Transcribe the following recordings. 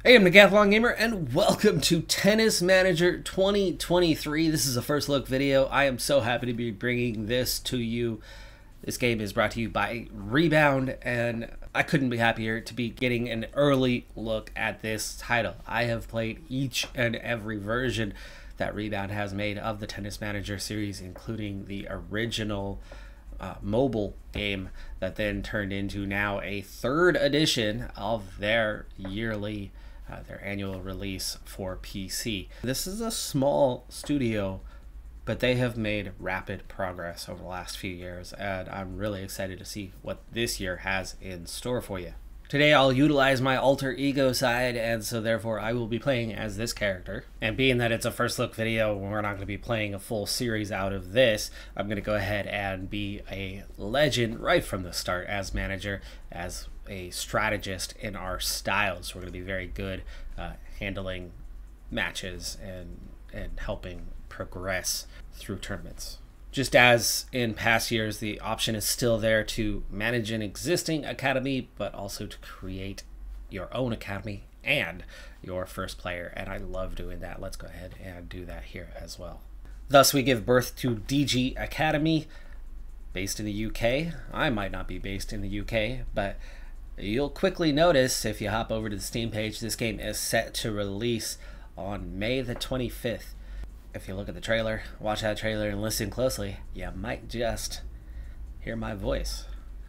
Hey, I'm Decathlon Gamer, and welcome to Tennis Manager 2023. This is a first look video. I am so happy to be bringing this to you. This game is brought to you by Rebound, and I couldn't be happier to be getting an early look at this title. I have played each and every version that Rebound has made of the Tennis Manager series, including the original mobile game that then turned into now a third edition of their yearly their annual release for PC. This is a small studio, but they have made rapid progress over the last few years, and I'm really excited to see what this year has in store for you. Today I'll utilize my alter ego side, and so therefore I will be playing as this character. And being that it's a first look video, we're not going to be playing a full series out of this. I'm going to go ahead and be a legend right from the start as manager, as a strategist in our styles. We're going to be very good handling matches and helping progress through tournaments. Just as in past years, the option is still there to manage an existing academy, but also to create your own academy and your first player, and I love doing that. Let's go ahead and do that here as well. Thus, we give birth to DG Academy, based in the UK. I might not be based in the UK, but you'll quickly notice if you hop over to the Steam page, this game is set to release on May the 25th. If you look at the trailer, watch that trailer and listen closely, you might just hear my voice.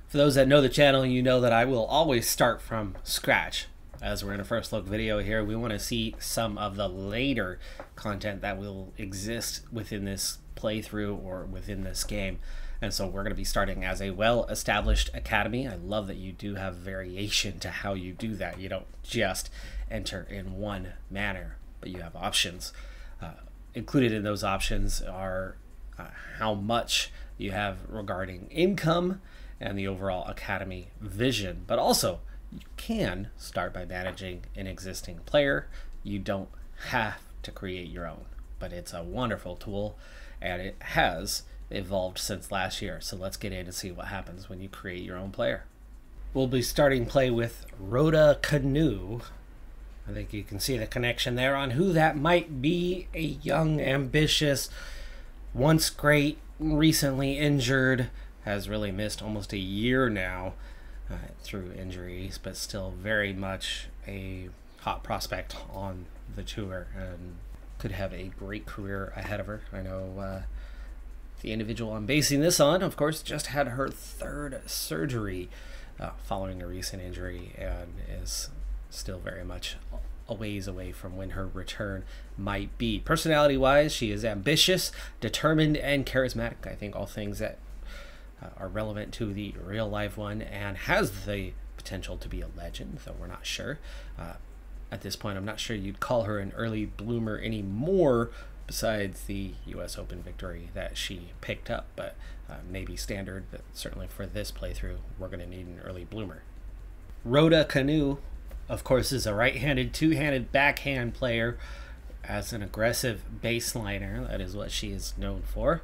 For those that know the channel, you know that I will always start from scratch. As we're in a first look video here, we want to see some of the later content that will exist within this playthrough or within this game. And so we're going to be starting as a well-established academy. I love that you do have variation to how you do that. You don't just enter in one manner, but you have options. Included in those options are how much you have regarding income and the overall academy vision. But also, you can start by managing an existing player. You don't have to create your own, but it's a wonderful tool, and it has evolved since last year. So let's get in and see what happens when you create your own player. We'll be starting play with Rhoda Canoe. I think you can see the connection there on who that might be. A young, ambitious, once great, recently injured, has really missed almost a year now through injuries, but still very much a hot prospect on the tour and could have a great career ahead of her. I know the individual I'm basing this on, of course, just had her third surgery following a recent injury and is still very much a ways away from when her return might be. Personality-wise, she is ambitious, determined, and charismatic. I think all things that are relevant to the real-life one, and has the potential to be a legend, though we're not sure. At this point, I'm not sure you'd call her an early bloomer anymore, besides the US Open victory that she picked up, but maybe standard, but certainly for this playthrough, we're going to need an early bloomer. Rhoda Canoe, of course, is a right-handed, two-handed backhand player. As an aggressive baseliner, that is what she is known for.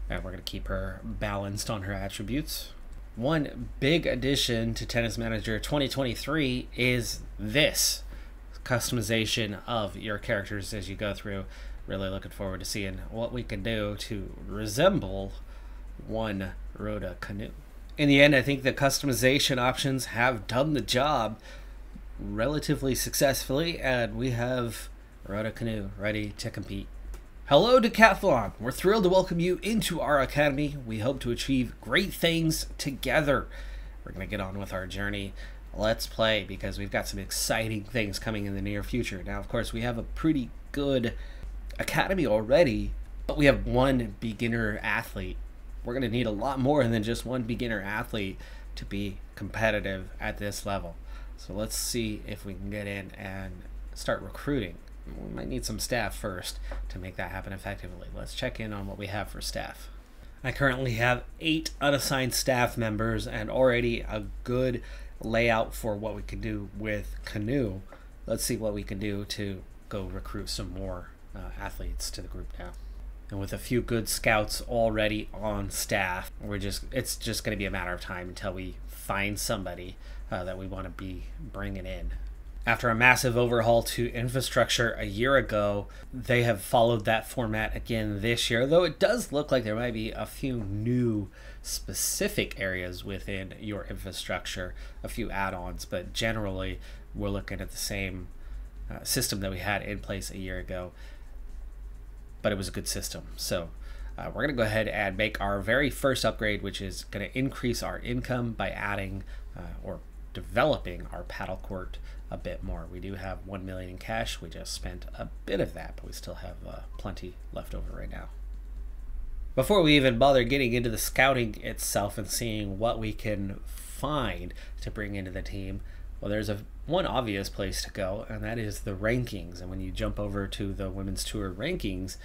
And we're going to keep her balanced on her attributes. One big addition to Tennis Manager 2023 is this customization of your characters as you go through. Really looking forward to seeing what we can do to resemble one Rhoda Canoe. In the end, I think the customization options have done the job relatively successfully, and we have Rhoda Canoe ready to compete. Hello, Decathlon! We're thrilled to welcome you into our academy. We hope to achieve great things together. We're going to get on with our journey. Let's play, because we've got some exciting things coming in the near future. Now, of course, we have a pretty good academy already, but we have one beginner athlete. We're going to need a lot more than just one beginner athlete to be competitive at this level. So let's see if we can get in and start recruiting. We might need some staff first to make that happen effectively. Let's check in on what we have for staff. I currently have 8 unassigned staff members and already a good layout for what we can do with Canoe. Let's see what we can do to go recruit some more athletes to the group now. And with a few good scouts already on staff, it's just going to be a matter of time until we find somebody that we want to be bringing in. After a massive overhaul to infrastructure a year ago, they have followed that format again this year, though it does look like there might be a few new specific areas within your infrastructure, a few add-ons, but generally we're looking at the same system that we had in place a year ago, but it was a good system. So we're going to go ahead and make our very first upgrade, which is going to increase our income by adding or developing our paddle court a bit more. We do have 1 million in cash. We just spent a bit of that, but we still have plenty left over right now. Before we even bother getting into the scouting itself and seeing what we can find to bring into the team, well, there's one obvious place to go, and that is the rankings. And when you jump over to the Women's Tour rankings,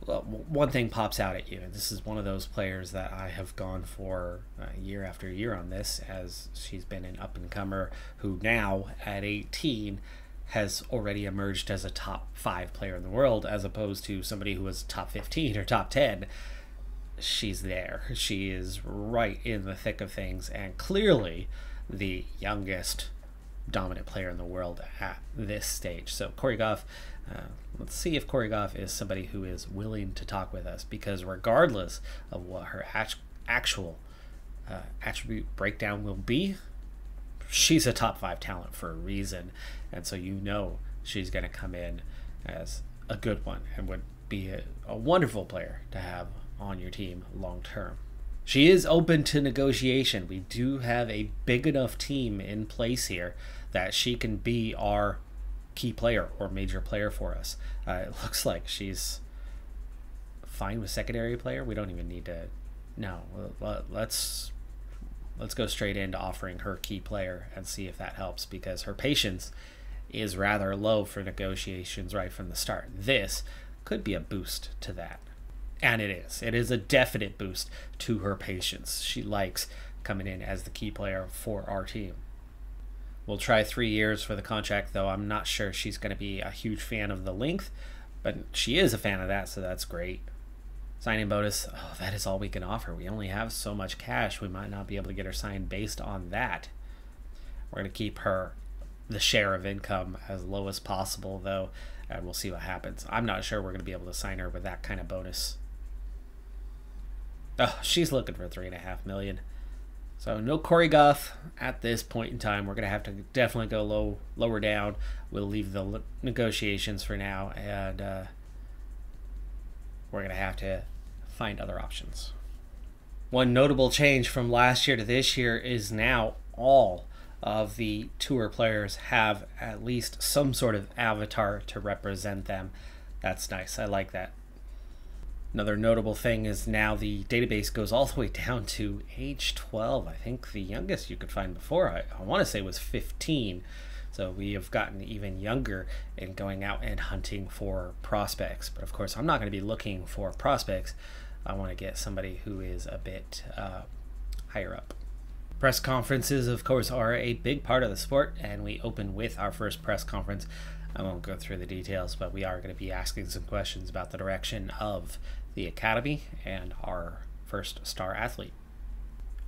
well, one thing pops out at you. And this is one of those players that I have gone for year after year on this, as she's been an up-and-comer who now, at 18, has already emerged as a top 5 player in the world, as opposed to somebody who was top 15 or top 10. She's there. She is right in the thick of things, and clearly the youngest dominant player in the world at this stage. So Corey Goff, let's see if Corey Goff is somebody who is willing to talk with us, because regardless of what her actual attribute breakdown will be, she's a top 5 talent for a reason, and so you know she's going to come in as a good one and would be a wonderful player to have on your team long term. She is open to negotiation. We do have a big enough team in place here that she can be our key player or major player for us. It looks like she's fine with secondary player. We don't even need to. No, let's go straight into offering her key player and see if that helps, because her patience is rather low for negotiations right from the start. This could be a boost to that. And it is. It is a definite boost to her patience. She likes coming in as the key player for our team. We'll try 3 years for the contract, though I'm not sure she's going to be a huge fan of the length, but she is a fan of that, so that's great. Signing bonus, oh, that is all we can offer. We only have so much cash. We might not be able to get her signed based on that. We're going to keep the share of income as low as possible, though, and we'll see what happens. I'm not sure we're going to be able to sign her with that kind of bonus. Oh, she's looking for 3.5 million. So no Corey Goff at this point in time. We're going to have to definitely go lower down. We'll leave the negotiations for now, and we're going to have to find other options. One notable change from last year to this year is now all of the tour players have at least some sort of avatar to represent them. That's nice. I like that. Another notable thing is now the database goes all the way down to age 12. I think the youngest you could find before, I want to say, was 15. So we have gotten even younger in going out and hunting for prospects. But of course, I'm not going to be looking for prospects. I want to get somebody who is a bit higher up. Press conferences, of course, are a big part of the sport, and we open with our first press conference. I won't go through the details, but we are going to be asking some questions about the direction of the academy and our first star athlete.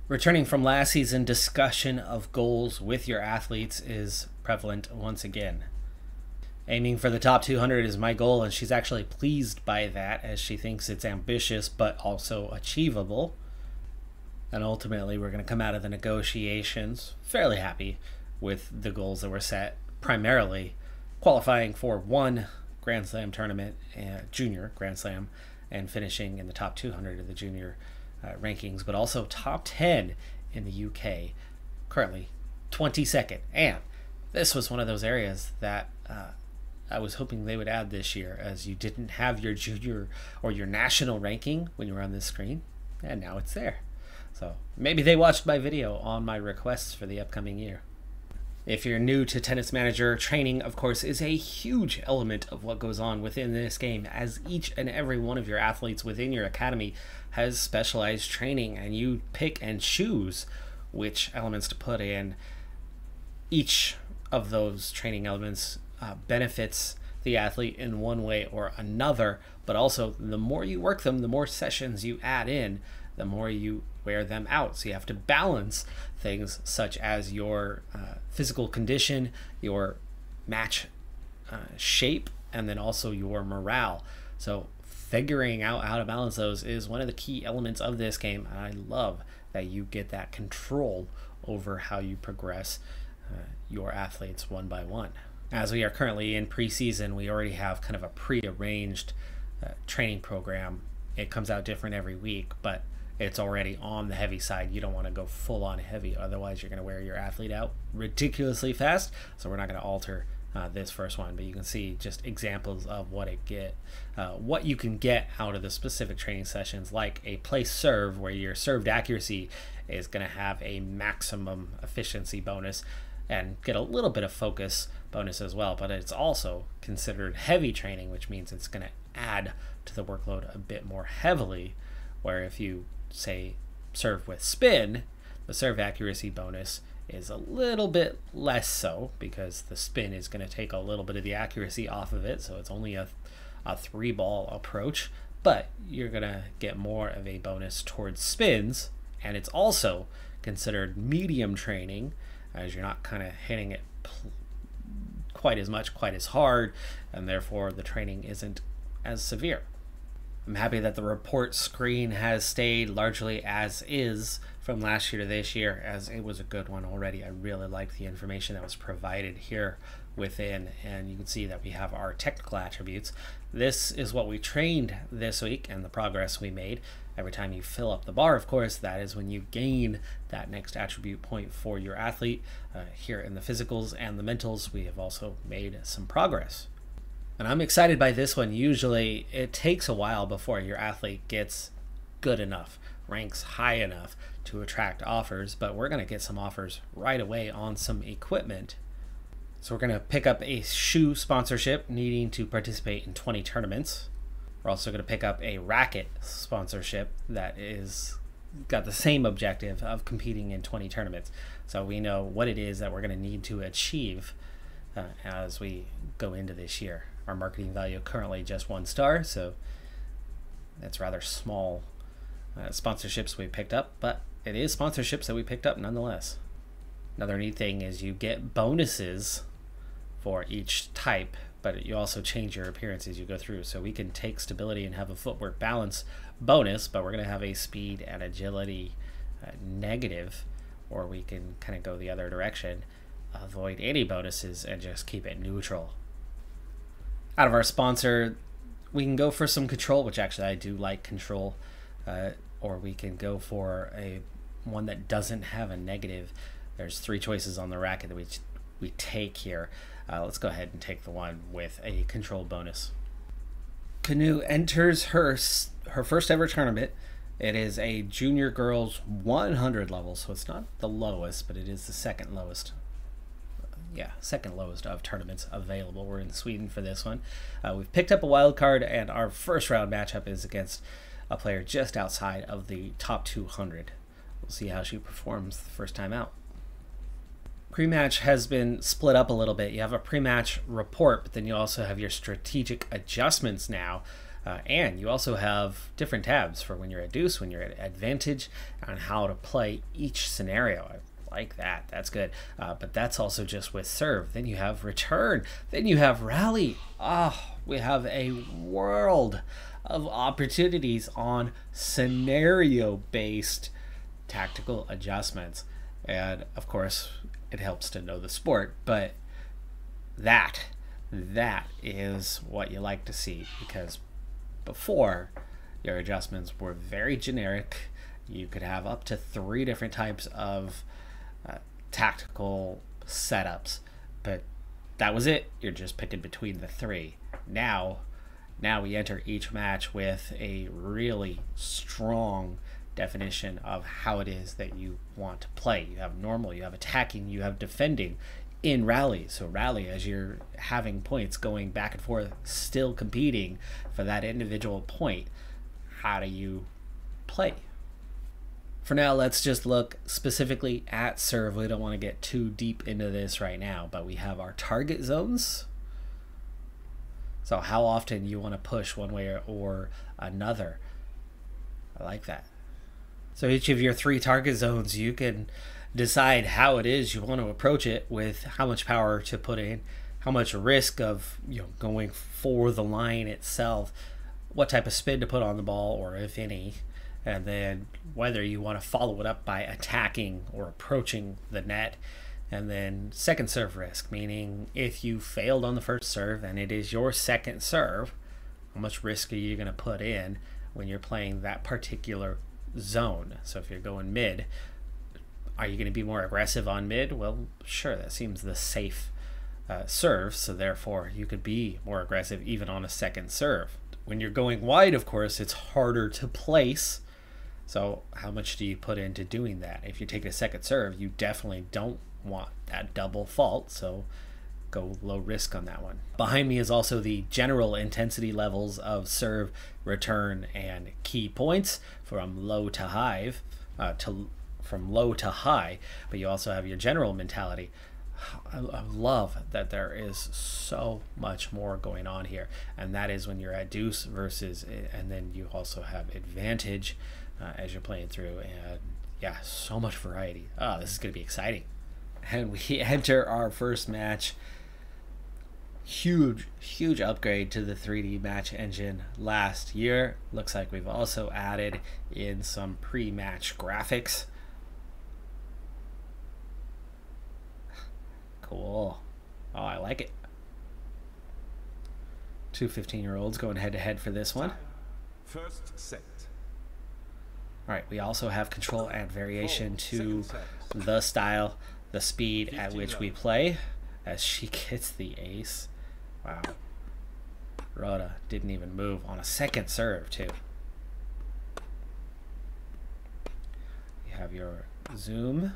Returning from last season, discussion of goals with your athletes is prevalent once again. Aiming for the top 200 is my goal, and she's actually pleased by that, as she thinks it's ambitious but also achievable. And ultimately, we're going to come out of the negotiations fairly happy with the goals that were set, primarily qualifying for 1 Grand Slam tournament, junior Grand Slam, and finishing in the top 200 of the junior rankings, but also top 10 in the UK, currently 22nd. And this was one of those areas that I was hoping they would add this year, as you didn't have your junior or your national ranking when you were on this screen, and now it's there. So maybe they watched my video on my requests for the upcoming year. If you're new to Tennis Manager, training, of course, is a huge element of what goes on within this game, as each and every one of your athletes within your academy has specialized training, and you pick and choose which elements to put in. Each of those training elements benefits the athlete in one way or another, but also the more you work them, the more sessions you add in, the more you wear them out. So you have to balance things such as your physical condition, your match shape, and then also your morale. So figuring out how to balance those is one of the key elements of this game. I love that you get that control over how you progress your athletes one by one. As we are currently in preseason, we already have kind of a pre-arranged training program. It comes out different every week, but it's already on the heavy side. You don't want to go full on heavy, otherwise you're going to wear your athlete out ridiculously fast. So we're not going to alter this first one, but you can see just examples of what you can get out of the specific training sessions, like a place serve where your served accuracy is going to have a maximum efficiency bonus and get a little bit of focus bonus as well, but it's also considered heavy training, which means it's going to add to the workload a bit more heavily, where if you say serve with spin, the serve accuracy bonus is a little bit less so, because the spin is going to take a little bit of the accuracy off of it, so it's only a 3-ball approach, but you're going to get more of a bonus towards spins. And it's also considered medium training, as you're not kind of hitting it quite as much, quite as hard, and therefore the training isn't as severe. I'm happy that the report screen has stayed largely as is from last year to this year, as it was a good one already. I really liked the information that was provided here within, and you can see that we have our technical attributes. This is what we trained this week and the progress we made. Every time you fill up the bar, of course, that is when you gain that next attribute point for your athlete. Here in the physicals and the mentals, we have also made some progress. And I'm excited by this one. Usually it takes a while before your athlete gets good enough, ranks high enough to attract offers, but we're going to get some offers right away on some equipment. So we're going to pick up a shoe sponsorship needing to participate in 20 tournaments. We're also going to pick up a racket sponsorship that is got the same objective of competing in 20 tournaments. So we know what it is that we're going to need to achieve as we go into this year. Our marketing value currently just 1 star, so that's rather small sponsorships we picked up, but it is sponsorships that we picked up nonetheless. Another neat thing is you get bonuses for each type, but you also change your appearance as you go through. So we can take stability and have a footwork balance bonus, but we're going to have a speed and agility negative, or we can kind of go the other direction, avoid any bonuses and just keep it neutral. Out of our sponsor, we can go for some control, which actually I do like control, or we can go for one that doesn't have a negative. There's 3 choices on the racket that we take here. Let's go ahead and take the one with a control bonus. Canoe enters her first ever tournament. It is a junior girls 100 level, so it's not the lowest, but it is the second lowest. Second lowest of tournaments available. We're in Sweden for this one. We've picked up a wild card, and our first round matchup is against a player just outside of the top 200. We'll see how she performs the first time out. Pre-match has been split up a little bit. You have a pre-match report, but then you also have your strategic adjustments now, and you also have different tabs for when you're at deuce, when you're at advantage, on how to play each scenario. Like that, that's good, but that's also just with serve. Then you have return, then you have rally. We have a world of opportunities on scenario based tactical adjustments, and of course it helps to know the sport, but that is what you like to see, because before, your adjustments were very generic. You could have up to 3 different types of tactical setups, but that was it. You're just picking between the 3. Now we enter each match with a really strong definition of how it is that you want to play. You have normal, you have attacking, you have defending in rally. So rally, as you're having points going back and forth, still competing for that individual point, how do you play? For now, let's just look specifically at serve. We don't want to get too deep into this right now, but we have our target zones. So how often you want to push one way or another. I like that. So each of your 3 target zones, you can decide how it is you want to approach it, with how much power to put in, how much risk of going for the line itself, what type of spin to put on the ball, or if any, and then whether you want to follow it up by attacking or approaching the net. And then second serve risk, meaning if you failed on the first serve and it is your second serve, how much risk are you going to put in when you're playing that particular zone? So if you're going mid, are you going to be more aggressive on mid? Well, sure, that seems the safe serve, so therefore you could be more aggressive even on a second serve. When you're going wide, of course, it's harder to place. So how much do you put into doing that? If you take a second serve, you definitely don't want that double fault, so go low risk on that one. Behind me is also the general intensity levels of serve, return, and key points from low to high, from low to high, but you also have your general mentality. I love that there is so much more going on here, and that is when you're at deuce versus, and then you also have advantage as you're playing through, and yeah, so much variety. Oh, this is going to be exciting. And we enter our first match. Huge upgrade to the 3D match engine last year. Looks like we've also added in some pre-match graphics. Cool. Oh, I like it. 2 15-year-olds going head-to-head for this one. First set. All right, we also have control and variation to the style, the speed at which we play, as she gets the ace. Wow. Rhoda didn't even move on a second serve, too. You have your zoom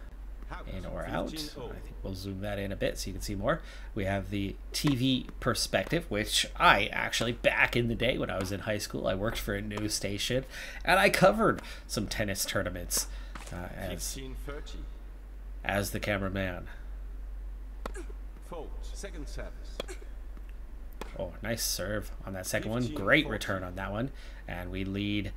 in or out. I think we'll zoom that in a bit so you can see more. We have the TV perspective, which I actually, back in the day when I was in high school, I worked for a news station and I covered some tennis tournaments as the cameraman. Second service. Oh, nice serve on that second one. Great return on that one. And we lead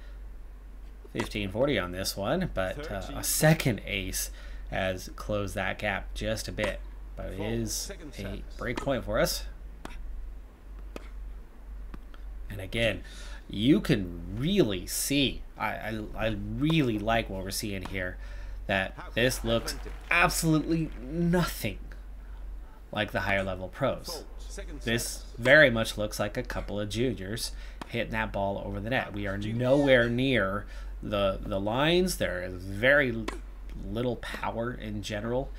15-40 on this one, but a second ace has closed that gap just a bit, but it is a break point for us. And again, you can really see, I really like what we're seeing here, that this looks absolutely nothing like the higher level pros. This very much looks like a couple of juniors hitting that ball over the net. We are nowhere near the lines. There is very little power in general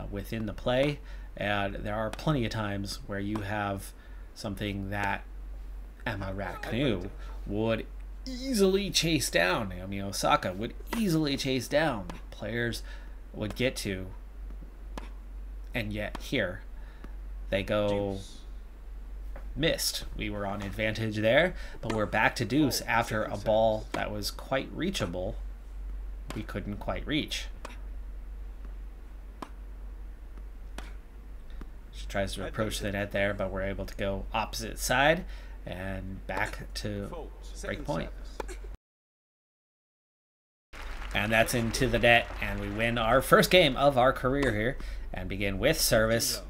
within the play, and there are plenty of times where you have something that Emma Ratknew would easily chase down. Naomi Osaka would easily chase down. Players would get to, and yet here they go missed. We were on advantage there, but we're back to deuce after a ball that was quite reachable. We couldn't quite reach. She tries to approach the net there, but we're able to go opposite side and back to break point. And that's into the net, and we win our first game of our career here and begin with service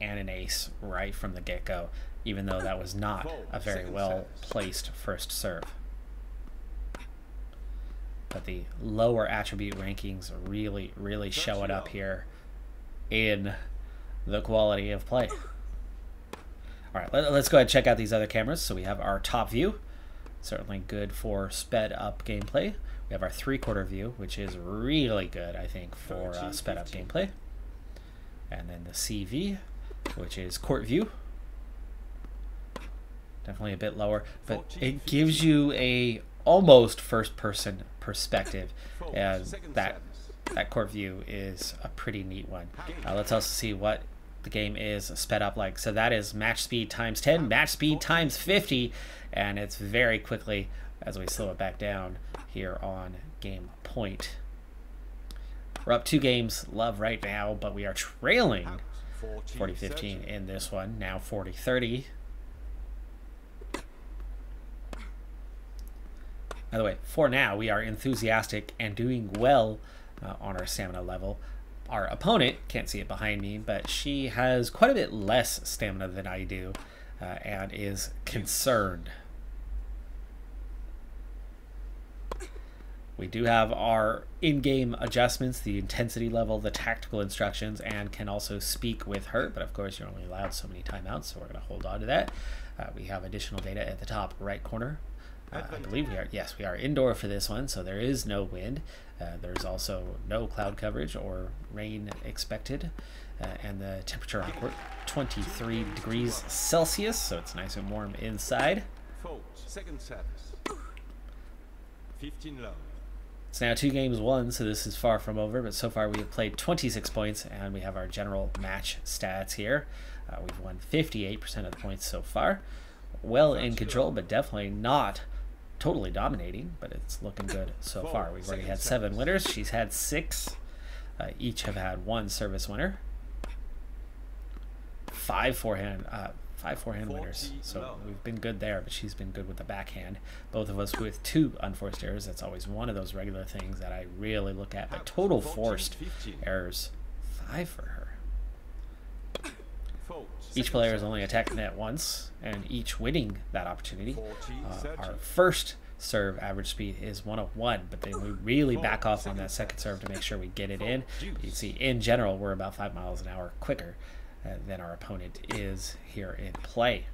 and an ace right from the get-go, even though that was not a very well placed first serve. But the lower attribute rankings really show it up here in the quality of play. All right, let's go ahead and check out these other cameras. So we have our top view, certainly good for sped up gameplay. We have our 3/4 view, which is really good, I think, for sped up gameplay. And then the CV, which is court view. Definitely a bit lower, but it gives you a almost first person perspective, and that court view is a pretty neat one. Let's also see what the game is sped up like. So that is match speed times 10, match speed times 50, and it's very quickly as we slow it back down here on game point. We're up 2 games love right now, but we are trailing 40-15 in this one, now 40-30. By the way, for now, we are enthusiastic and doing well on our stamina level. Our opponent, can't see it behind me, but she has quite a bit less stamina than I do and is concerned. We do have our in-game adjustments, the intensity level, the tactical instructions, and can also speak with her, but of course you're only allowed so many timeouts, so we're going to hold on to that. We have additional data at the top right corner. I believe we are, yes, we are indoor for this one, so there is no wind. There's also no cloud coverage or rain expected, and the temperature on court 23 degrees Celsius, so it's nice and warm inside. Second service. 15 low. It's now 2 games won, so this is far from over, but so far we have played 26 points, and we have our general match stats here. We've won 58% of the points so far. Well in control, but definitely not totally dominating, but it's looking good so far. We've already had 7 winners. She's had 6. Each have had 1 service winner. 5 forehand winners, so we've been good there, but she's been good with the backhand. Both of us with 2 unforced errors. That's always one of those regular things that I really look at, but total forced errors 5 for her. Each player is only attacked the net once, and each winning that opportunity. Our first serve average speed is 101, but then we really back off on that second serve to make sure we get it in. You can see in general we're about 5 miles an hour quicker than our opponent is here in play.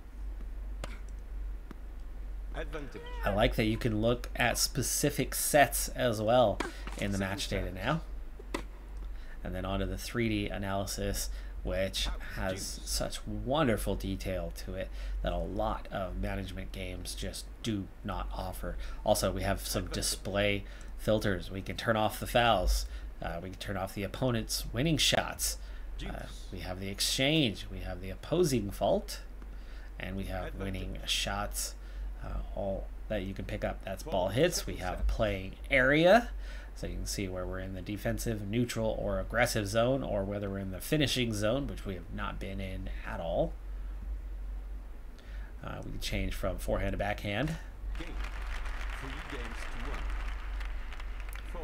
I like that you can look at specific sets as well in the match data now. And then onto the 3D analysis, which has such wonderful detail to it that a lot of management games just do not offer. Also, we have some display filters. We can turn off the fouls. We can turn off the opponent's winning shots. We have the exchange, we have the opposing fault, and we have winning shots, all that you can pick up. That's ball hits. We have playing area, so you can see where we're in the defensive, neutral, or aggressive zone, or whether we're in the finishing zone, which we have not been in at all. We can change from forehand to backhand.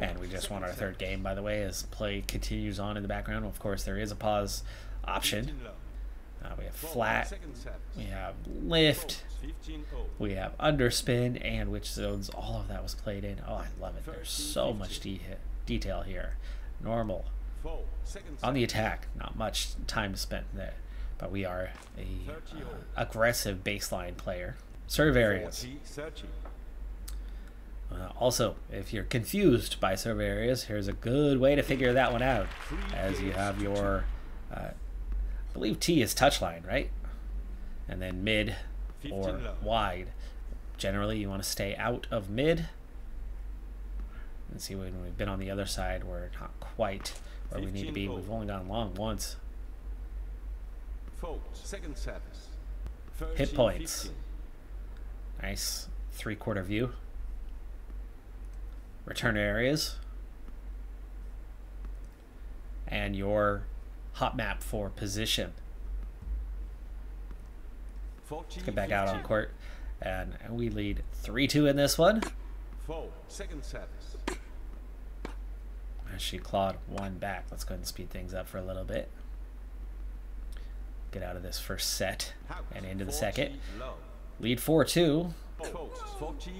And we just won our 3rd game, by the way, as play continues on in the background. Of course, there is a pause option. We have flat, we have lift, we have underspin, and which zones all of that was played in. Oh, I love it. There's so much detail here. Normal. On the attack, not much time spent there, but we are a aggressive baseline player. Serve areas. Also, if you're confused by serve areas, here's a good way to figure that one out, as you have your, I believe T is touchline, right? And then mid or wide. Generally, you want to stay out of mid. And see, when we've been on the other side, we're not quite where we need to be. We've only gone long once. Second service. Hit points. Nice 3/4 view. Return areas, and your hot map for position. Let's get back out on court, and we lead 3-2 in this one. Second service. As she clawed 1 back. Let's go ahead and speed things up for a little bit. Get out of this first set and into the second. Lead 4-2.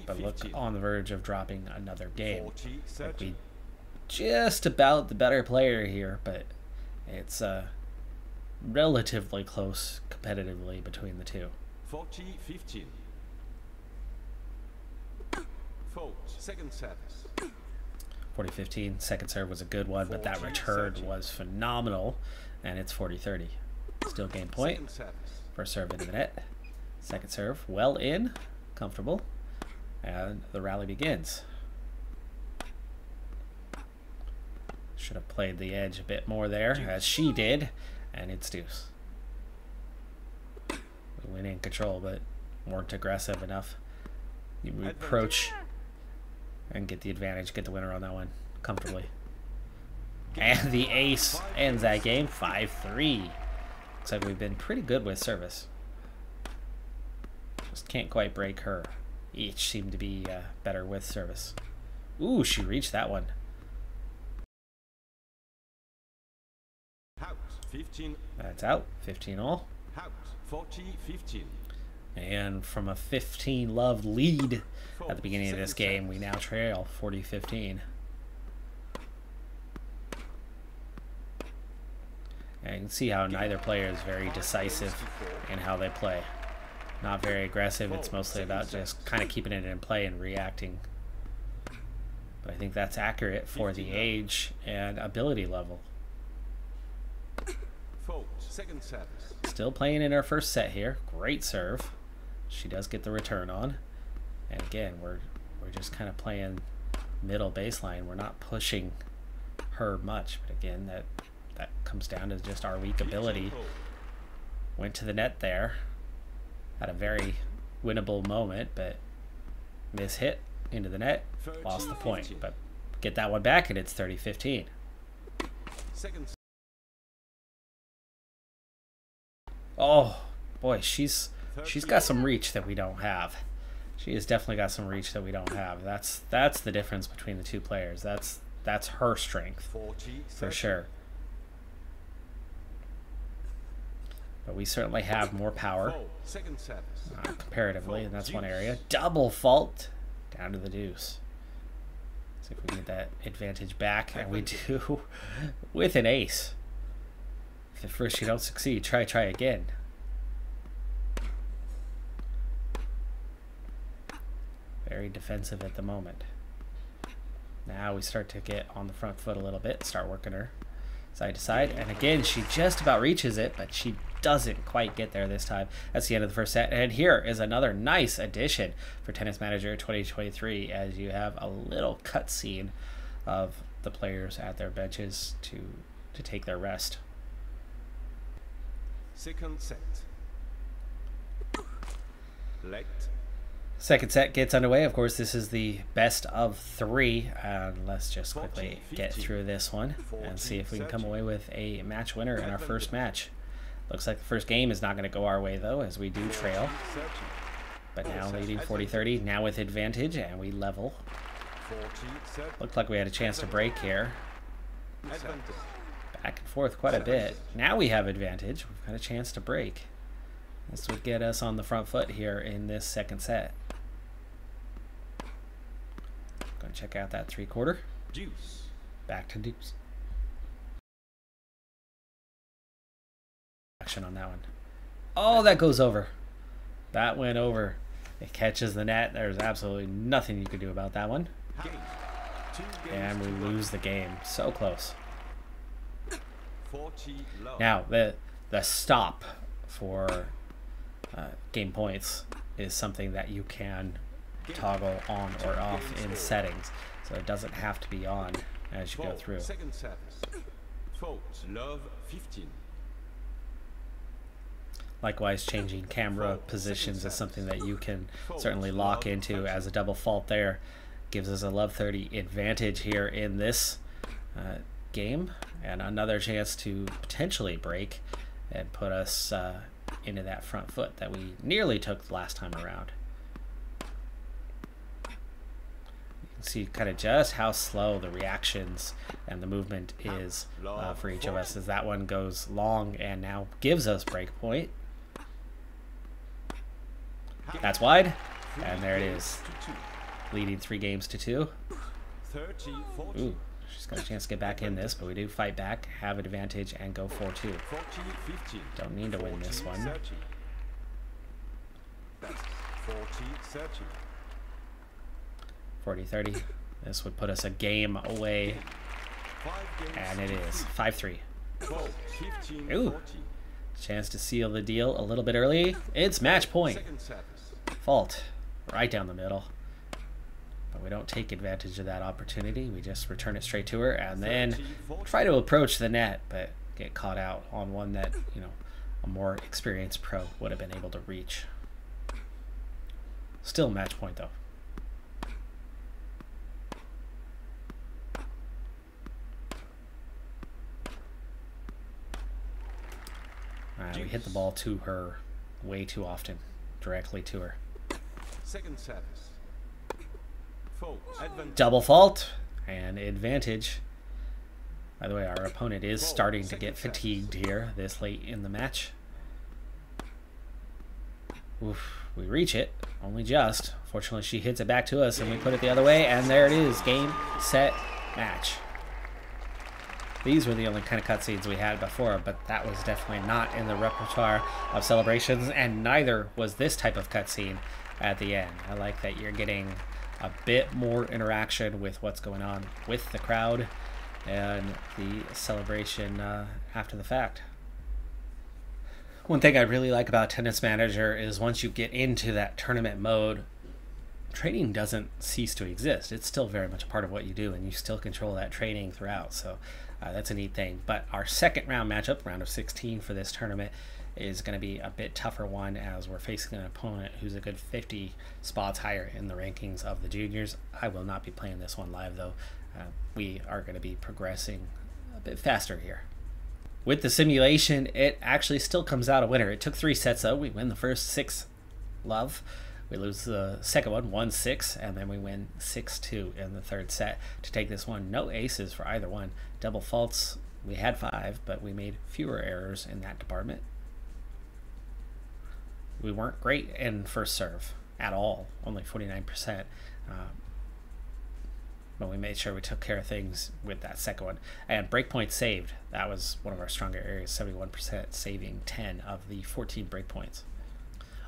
But look on the verge of dropping another game. Like we just about the better player here, but it's relatively close competitively between the two. 40-15. Second service. 40-15. Second serve was a good one, but that return was phenomenal, and it's 40-30. Still game point. First serve into the net. Second serve well in. Comfortable, and the rally begins. Should have played the edge a bit more there, as she did, and it's deuce. We went in control, but weren't aggressive enough. You approach and get the advantage, get the winner on that one comfortably. And the ace ends that game 5-3. Looks like we've been pretty good with service. Just can't quite break her. each seem to be better with service. Ooh, she reached that one. Out 15. That's out. 15 all. Out 40-15. And from a 15 love lead at the beginning of this game, we now trail 40-15. And you can see how neither player is very decisive in how they play. Not very aggressive. It's mostly about just kind of keeping it in play and reacting. But I think that's accurate for the age and ability level. Second service. Still playing in our first set here. Great serve. She does get the return on. And again, we're just kind of playing middle baseline. We're not pushing her much. But again, that comes down to just our weak ability. Went to the net there. Had a very winnable moment, but miss hit into the net. Lost the point. But get that one back and it's 30-15. Oh boy, she's got some reach that we don't have. She has definitely got some reach that we don't have. That's the difference between the two players. That's her strength for sure. But we certainly have more power comparatively, and that's one area. Double fault down to the deuce. See if we can get that advantage back, and we do with an ace. If at first you don't succeed, try again. Very defensive at the moment. Now we start to get on the front foot a little bit, start working her side to side, and again she just about reaches it, but she doesn't quite get there this time. That's the end of the first set, and here is another nice addition for Tennis Manager 2023, as you have a little cutscene of the players at their benches to take their rest. Second set. Let. Second set gets underway. Of course, this is the best of three. Let's just quickly get through this one and see if we can come away with a match winner in our first match. Looks like the first game is not going to go our way, though, as we do trail. But now leading 40-30, now with advantage, and we level. Looked like we had a chance to break here. Back and forth quite a bit. Now we have advantage. We've got a chance to break. This would get us on the front foot here in this second set. Going to check out that 3/4. Deuce. Back to deuce. Action on that one. Oh, that goes over. That went over. It catches the net. There's absolutely nothing you can do about that one. And we lose the game. So close. Now, the stop for game points is something that you can toggle on or off in settings, so it doesn't have to be on as you go through. Second service. Love 15. Likewise, changing camera positions is something that you can certainly lock into as a double fault there. Gives us a love 30 advantage here in this game, and another chance to potentially break and put us into that front foot that we nearly took the last time around. You can see kind of just how slow the reactions and the movement is for each of us, as that one goes long and now gives us break point. That's wide, and there it is, leading 3 games to 2. Ooh, she's got a chance to get back in this, but we do fight back, have advantage, and go 4-2. Don't need to win this one. 40-30. This would put us a game away, and it is 5-3. Ooh, chance to seal the deal a little bit early. It's match point. Fault right down the middle. But we don't take advantage of that opportunity. We just return it straight to her and then try to approach the net, but get caught out on one that, you know, a more experienced pro would have been able to reach. Still match point though. We hit the ball to her way too often, directly to her. Second service. Fault. Advantage. Double fault and advantage. By the way, our opponent is starting to get fatigued here this late in the match. Oof, we reach it, only just. Fortunately, she hits it back to us, and we put it the other way, and there it is. Game, set, match. These were the only kind of cutscenes we had before, but that was definitely not in the repertoire of celebrations, and neither was this type of cutscene at the end. I like that you're getting a bit more interaction with what's going on with the crowd and the celebration after the fact. One thing I really like about Tennis Manager is once you get into that tournament mode, training doesn't cease to exist. It's still very much a part of what you do, and you still control that training throughout. So that's a neat thing. But our second round matchup, round of 16 for this tournament, is going to be a bit tougher one, as we're facing an opponent who's a good 50 spots higher in the rankings of the juniors. I will not be playing this one live, though. We are going to be progressing a bit faster here. With the simulation, it actually still comes out a winner. It took 3 sets, though. We win the first 6 love. We lose the second one, 1-6, and then we win 6-2 in the third set to take this one. No aces for either one. Double faults, we had 5, but we made fewer errors in that department. We weren't great in first serve at all, only 49%. But we made sure we took care of things with that second one. And breakpoints saved. That was one of our stronger areas, 71%, saving 10 of the 14 breakpoints.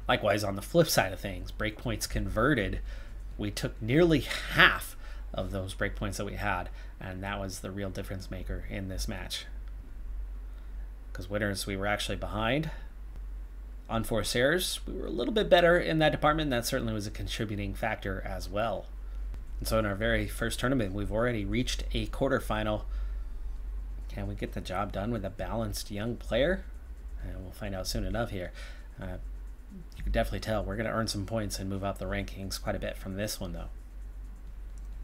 Likewise, on the flip side of things, breakpoints converted, we took nearly half of those breakpoints that we had, and that was the real difference maker in this match. Because winners, we were actually behind. Unforced errors, we were a little bit better in that department. That certainly was a contributing factor as well. And so in our very first tournament, we've already reached a quarterfinal. Can we get the job done with a balanced young player? And we'll find out soon enough here. You can definitely tell we're going to earn some points and move up the rankings quite a bit from this one, though.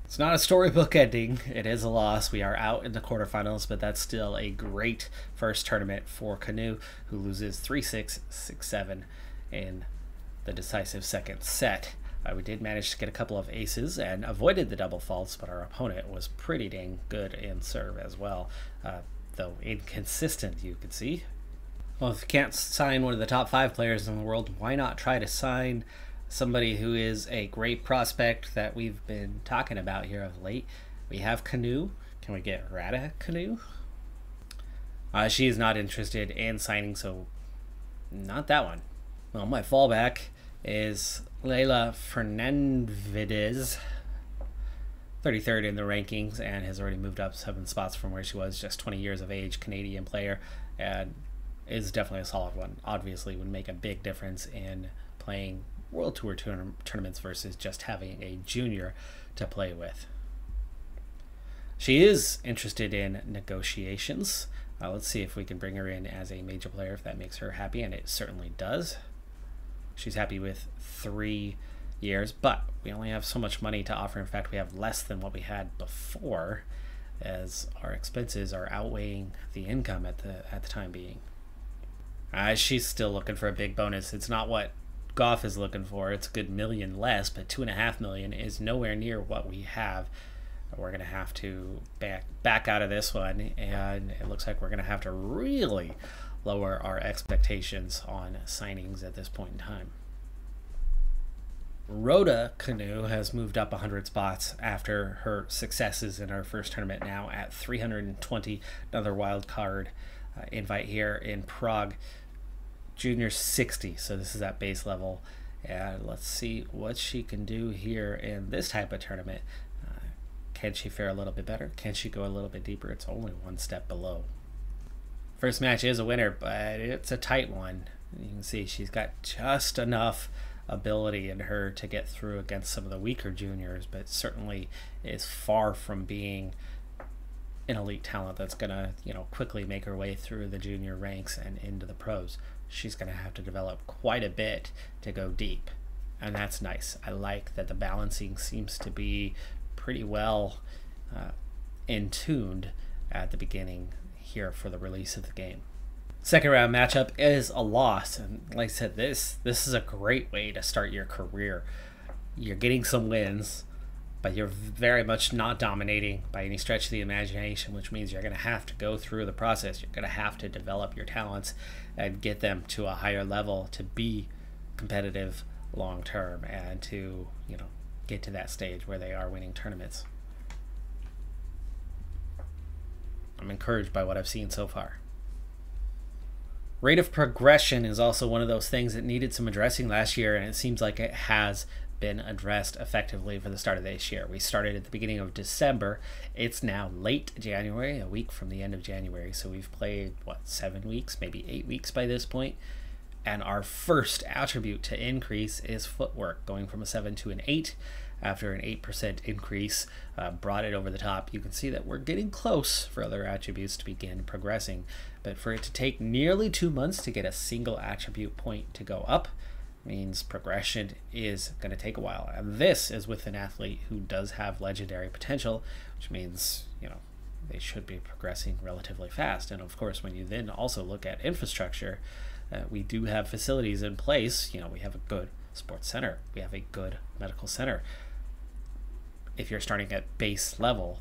It's not a storybook ending. It is a loss. We are out in the quarterfinals, but that's still a great first tournament for Canoe, who loses 3-6, 6-7 in the decisive second set. We did manage to get a couple of aces and avoided the double faults, but our opponent was pretty dang good in serve as well, though inconsistent, you could see. Well, if you can't sign one of the top 5 players in the world, why not try to sign somebody who is a great prospect that we've been talking about here of late? We have Canoe. Can we get Rada Canoe? She is not interested in signing, so not that one. Well, my fallback is Leila Fernandez, 33rd in the rankings, and has already moved up 7 spots from where she was, just 20 years of age, Canadian player, and is definitely a solid one. Obviously would make a big difference in playing World Tour tournaments versus just having a junior to play with. She is interested in negotiations. Let's see if we can bring her in as a major player, if that makes her happy, and it certainly does. She's happy with 3 years, but we only have so much money to offer. In fact, we have less than what we had before, as our expenses are outweighing the income at the time being. She's still looking for a big bonus. It's not what Goff is looking for. It's a good $1 million less, but $2.5 million is nowhere near what we have. We're going to have to back out of this one, and it looks like we're going to have to really lower our expectations on signings at this point in time. Rhoda Canoe has moved up 100 spots after her successes in our first tournament, now at 320, another wild card invite here in Prague. Junior 60, so this is at base level, and let's see what she can do here in this type of tournament. Can she fare a little bit better? Can she go a little bit deeper? It's only 1 step below. First match is a winner, but it's a tight one. You can see she's got just enough ability in her to get through against some of the weaker juniors, but certainly is far from being an elite talent that's gonna, quickly make her way through the junior ranks and into the pros. She's gonna have to develop quite a bit to go deep, and that's nice. I like that the balancing seems to be pretty well in tuned at the beginning here for the release of the game. Second round matchup is a loss, and like I said, this is a great way to start your career. you're getting some wins, but you're very much not dominating by any stretch of the imagination, which means you're going to have to go through the process. You're going to have to develop your talents and get them to a higher level to be competitive long term and to, get to that stage where they are winning tournaments. I'm encouraged by what I've seen so far. Rate of progression is also one of those things that needed some addressing last year, and it seems like it has been addressed effectively for the start of this year. We started at the beginning of December. It's now late January, a week from the end of January. So we've played, 7 weeks, maybe 8 weeks by this point. And our first attribute to increase is footwork, going from a 7 to an 8. After an 8% increase brought it over the top. You can see that we're getting close for other attributes to begin progressing. But for it to take nearly 2 months to get a single attribute point to go up means progression is going to take a while. And this is with an athlete who does have legendary potential, which means, they should be progressing relatively fast. And of course, when you then also look at infrastructure, we do have facilities in place. We have a good sports center. We have a good medical center. If you're starting at base level,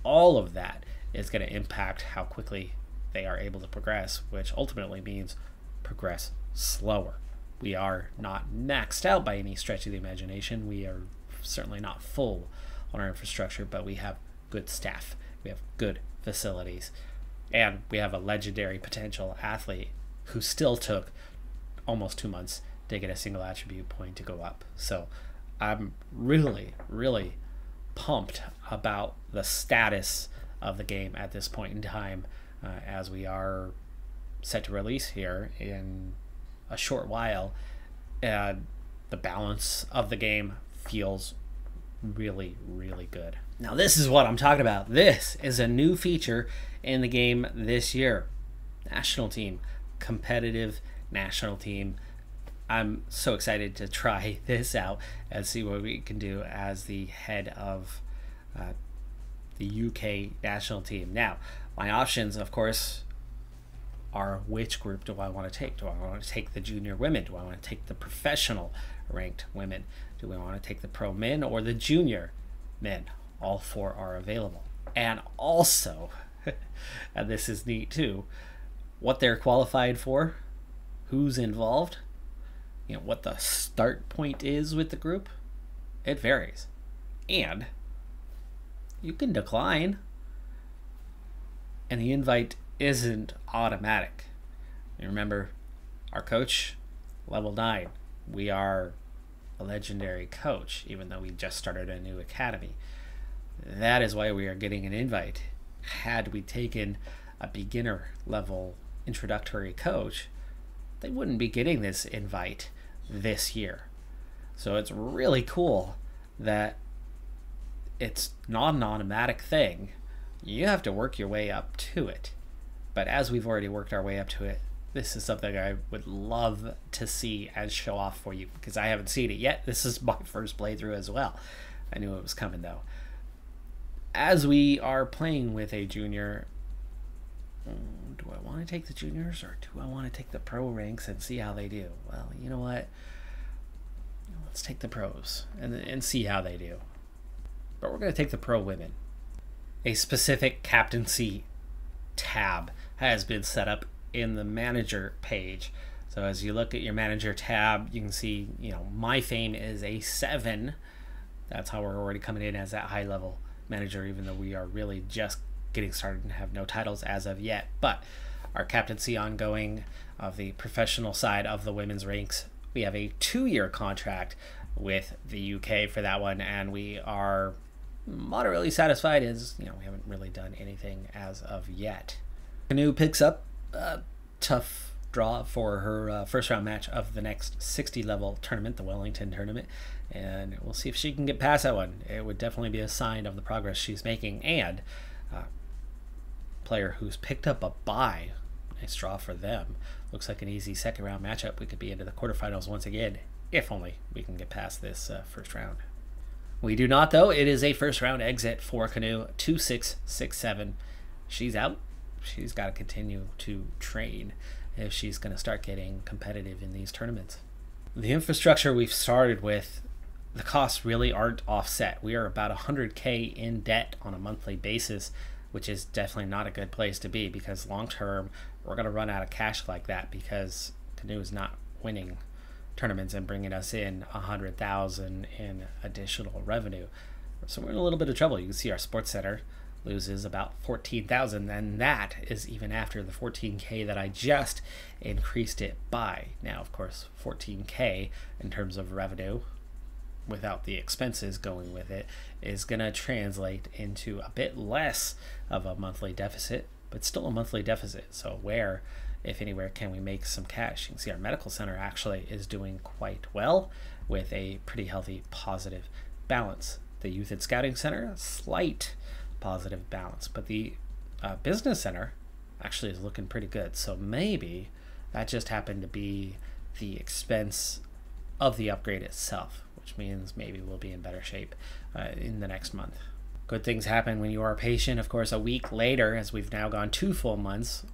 all of that is going to impact how quickly they are able to progress, which ultimately means progress slower. We are not maxed out by any stretch of the imagination. We are certainly not full on our infrastructure, but we have good staff. We have good facilities. And we have a legendary potential athlete who still took almost 2 months to get a single attribute point to go up. So I'm really, really pumped about the status of the game at this point in time, as we are set to release here in a short while. And the balance of the game feels really, really good. Now this is what I'm talking about. This is a new feature in the game this year. National team, competitive national team. I'm so excited to try this out and see what we can do as the head of the UK national team. Now, my options, of course, are which group do I want to take? Do I want to take the junior women? Do I want to take the professional ranked women? Do we want to take the pro men or the junior men? All four are available. And also, and this is neat too, what they're qualified for, who's involved, what the start point is with the group, it varies. And you can decline, and the invite isn't automatic. You remember, our coach, level 9. We are a legendary coach, even though we just started a new academy. That is why we are getting an invite. Had we taken a beginner level introductory coach, they wouldn't be getting this invite this year. So it's really cool that it's not an automatic thing. You have to work your way up to it. But as we've already worked our way up to it, this is something I would love to see and show off for you, because I haven't seen it yet. This is my first playthrough as well. I knew it was coming though. As we are playing with a junior, do I want to take the juniors or do I want to take the pro ranks and see how they do? Well, you know what? Let's take the pros and see how they do. But we're going to take the pro women. A specific captaincy tab has been set up in the manager page. So as you look at your manager tab, you can see, my fame is a 7. That's how we're already coming in as that high level manager, even though we are really just getting started and have no titles as of yet. But our captaincy ongoing of the professional side of the women's ranks, we have a 2-year contract with the UK for that one, and we are moderately satisfied as we haven't really done anything as of yet. Canoe picks up a tough draw for her first round match of the next 60 level tournament, the Wellington tournament, and we'll see if she can get past that one. It would definitely be a sign of the progress she's making, and player who's picked up a bye. Nice draw for them. Looks like an easy second round matchup. We could be into the quarterfinals once again, if only we can get past this first round. We do not, though. It is a first round exit for Canoe, 2-6-6-7. She's out. She's got to continue to train if she's going to start getting competitive in these tournaments. The infrastructure we've started with the costs really aren't offset. We are about 100K in debt on a monthly basis, which is definitely not a good place to be, because long term we're going to run out of cash like that, because Canoe is not winning tournaments and bringing us in 100,000 in additional revenue. So we're in a little bit of trouble. You can see our sports center loses about 14,000, and that is even after the 14K that I just increased it by. Now, of course, 14K in terms of revenue without the expenses going with it is going to translate into a bit less of a monthly deficit, but still a monthly deficit. So where, if anywhere, can we make some cash? You can see our medical center actually is doing quite well with a pretty healthy positive balance. The youth and scouting center, a slight positive balance, but the business center actually is looking pretty good. So maybe that just happened to be the expense of the upgrade itself, which means maybe we'll be in better shape in the next month. Good things happen when you are patient. Of course, a week later, as we've now gone 2 full months,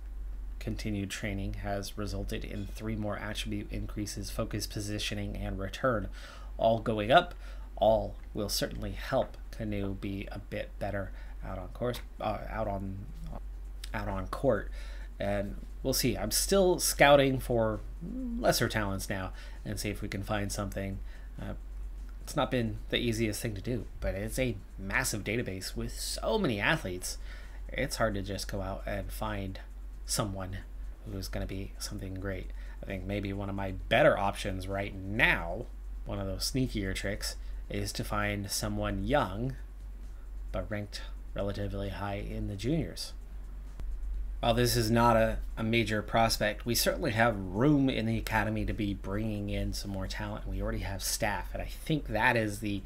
continued training has resulted in 3 more attribute increases, focus, positioning, and return, all going up. All will certainly help Canoe be a bit better out on course, out on court, and we'll see. I'm still scouting for lesser talents now and see if we can find something. It's not been the easiest thing to do, but it's a massive database with so many athletes. It's hard to just go out and find someone who's going to be something great. I think maybe one of my better options right now, one of those sneakier tricks, is to find someone young but ranked relatively high in the juniors. While this is not a major prospect, we certainly have room in the academy to be bringing in some more talent. We already have staff, and I think that is the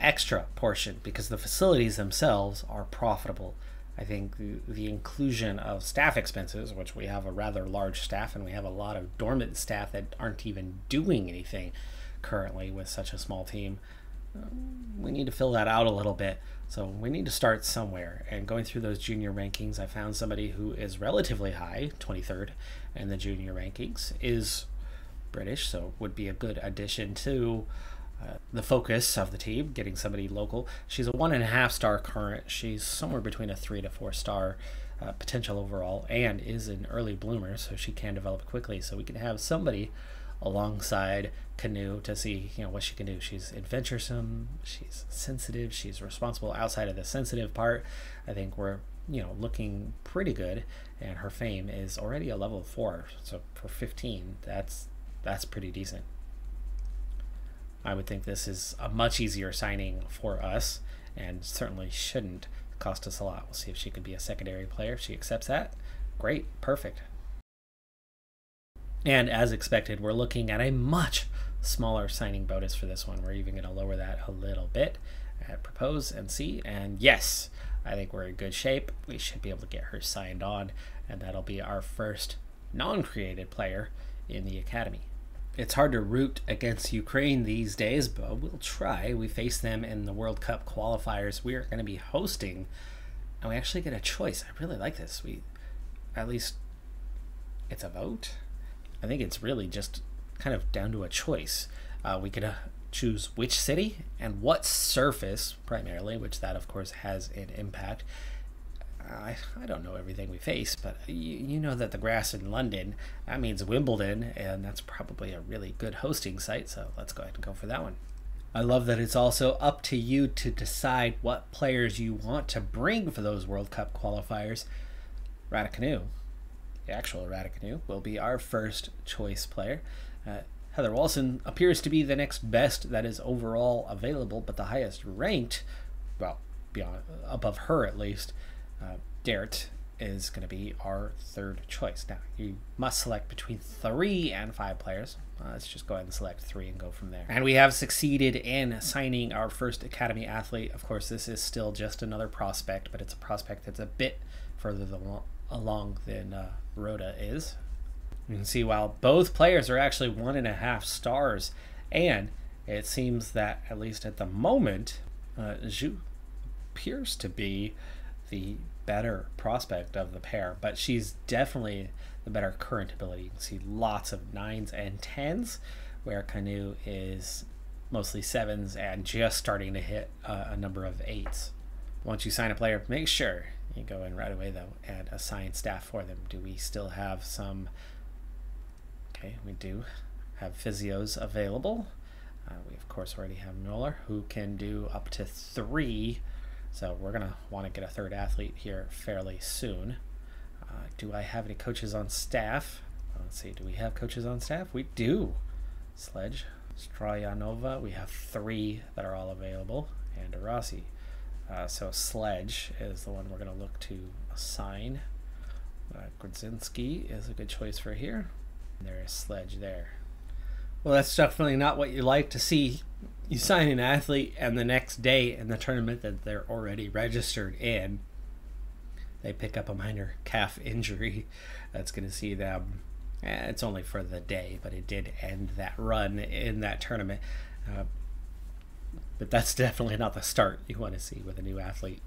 extra portion, because the facilities themselves are profitable. I think the inclusion of staff expenses, which we have a rather large staff, and we have a lot of dormant staff that aren't even doing anything currently with such a small team, we need to fill that out a little bit. So we need to start somewhere. And going through those junior rankings, I found somebody who is relatively high, 23rd in the junior rankings, is British, so would be a good addition to the focus of the team, getting somebody local. She's a 1.5 star current. She's somewhere between a 3 to 4 star potential overall, and is an early bloomer, so she can develop quickly. So we can have somebody alongside Canoe to see, what she can do. She's adventuresome, she's sensitive, she's responsible outside of the sensitive part. I think we're, looking pretty good, and her fame is already a level 4. So for 15, that's pretty decent. I would think this is a much easier signing for us, and certainly shouldn't cost us a lot. We'll see if she could be a secondary player. If she accepts that, great, perfect. And as expected, we're looking at a much smaller signing bonus for this one. We're even going to lower that a little bit at propose and see. And yes, I think we're in good shape. We should be able to get her signed on, and that'll be our first non-created player in the academy. It's hard to root against Ukraine these days, but we'll try. We face them in the World Cup qualifiers we are going to be hosting, and we actually get a choice. I really like this. At least it's a vote. I think it's really just kind of down to a choice. We could choose which city and what surface primarily, which that of course has an impact. I don't know everything we face, but you know that the grass in London, that means Wimbledon, and that's probably a really good hosting site, so let's go ahead and go for that one. I love that it's also up to you to decide what players you want to bring for those World Cup qualifiers. Raducanu, the actual Raducanu, will be our first choice player. Heather Walson appears to be the next best that is overall available, but the highest ranked, well, above her at least, Dart is going to be our third choice. Now, you must select between 3 and 5 players. Let's just go ahead and select 3 and go from there. And we have succeeded in signing our first Academy athlete. Of course, this is still just another prospect, but it's a prospect that's a bit further along than Rhoda is. You can see while both players are actually 1.5 stars, and it seems that, at least at the moment, Zhu appears to be the better prospect of the pair, but she's definitely the better current ability. You can see lots of 9s and 10s, where Canoe is mostly 7s and just starting to hit a number of 8s. Once you sign a player, make sure you go in right away though and assign staff for them. Do we still have some? Okay, we do have physios available. We of course already have Mueller, who can do up to 3, so we're gonna want to get a 3rd athlete here fairly soon. Do I have any coaches on staff? Let's see, do we have coaches on staff? We do. Sledge, Strayanova, we have 3 that are all available, and Rossi. So Sledge is the one we're going to look to assign. Grodzinski is a good choice for here. And there is Sledge there. Well, that's definitely not what you like to see. You sign an athlete and the next day in the tournament that they're already registered in, they pick up a minor calf injury. That's going to see them. It's only for the day, but it did end that run in that tournament. But that's definitely not the start you want to see with a new athlete.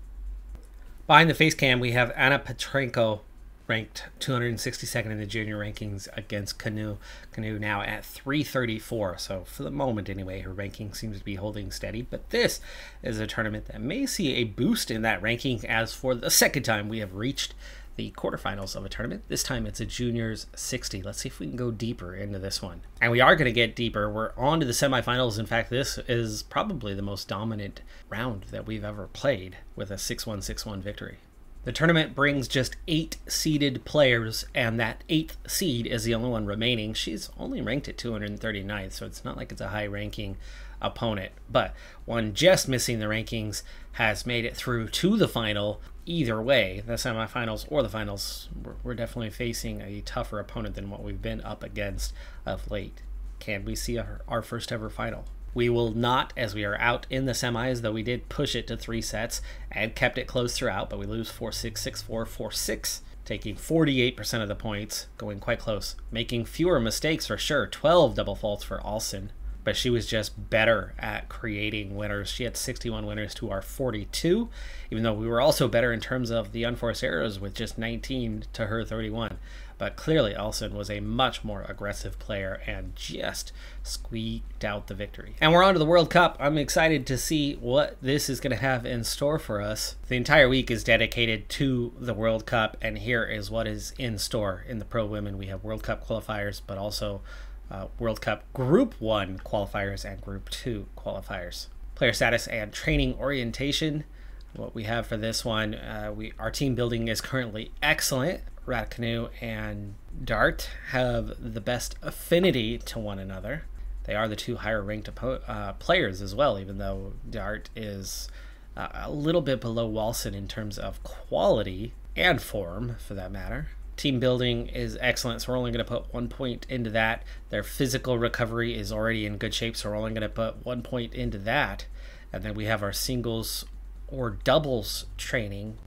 Behind the face cam, we have Anna Petrenko, ranked 262nd in the junior rankings against Canoe. Canoe now at 334. So for the moment anyway, her ranking seems to be holding steady. But this is a tournament that may see a boost in that ranking, as for the second time we have reached the quarterfinals of a tournament. This time it's a juniors 60. Let's see if we can go deeper into this one. And we are going to get deeper. We're on to the semifinals. In fact, this is probably the most dominant round that we've ever played, with a 6-1, 6-1 victory. The tournament brings just 8 seeded players, and that 8th seed is the only one remaining. She's only ranked at 239th, so it's not like it's a high-ranking opponent. But one just missing the rankings has made it through to the final. Either way, the semifinals or the finals, we're definitely facing a tougher opponent than what we've been up against of late. Can we see our first ever final? We will not, as we are out in the semis, though we did push it to 3 sets and kept it close throughout, but we lose 4-6, 6-4, 4-6, taking 48% of the points, going quite close, making fewer mistakes for sure, 12 double faults for Alson, but she was just better at creating winners. She had 61 winners to our 42, even though we were also better in terms of the unforced errors with just 19 to her 31. But clearly Alson was a much more aggressive player and just squeaked out the victory. And we're on to the World Cup. I'm excited to see what this is going to have in store for us. The entire week is dedicated to the World Cup, and here is what is in store. In the Pro Women, we have World Cup qualifiers, but also World Cup Group 1 qualifiers and Group 2 qualifiers. Player status and training orientation. What we have for this one, our team building is currently excellent. Raticanu and Dart have the best affinity to one another. They are the 2 higher ranked players as well, even though Dart is a little bit below Walson in terms of quality and form, for that matter. Team building is excellent, so we're only going to put 1 point into that. Their physical recovery is already in good shape, so we're only going to put 1 point into that. And then we have our singles or doubles training.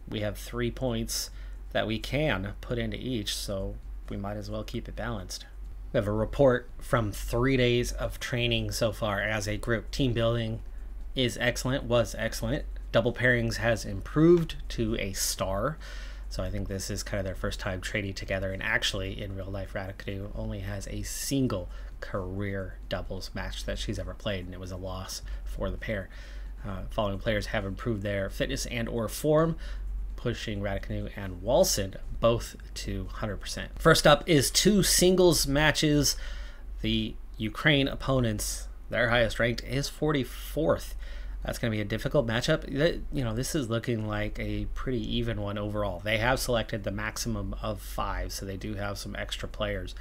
We have 3 points that we can put into each, so we might as well keep it balanced. We have a report from 3 days of training so far as a group. Team building is excellent, was excellent. Double pairings has improved to a star. So I think this is kind of their first time training together, and actually in real life Raticanu only has a single career doubles match that she's ever played, and it was a loss for the pair. Following players have improved their fitness and or form, pushing Raticanu and Walson both to 100%. First up is 2 singles matches. The Ukraine opponents, their highest ranked is 44th. That's going to be a difficult matchup. You know, this is looking like a pretty even one overall. They have selected the maximum of 5, so they do have some extra players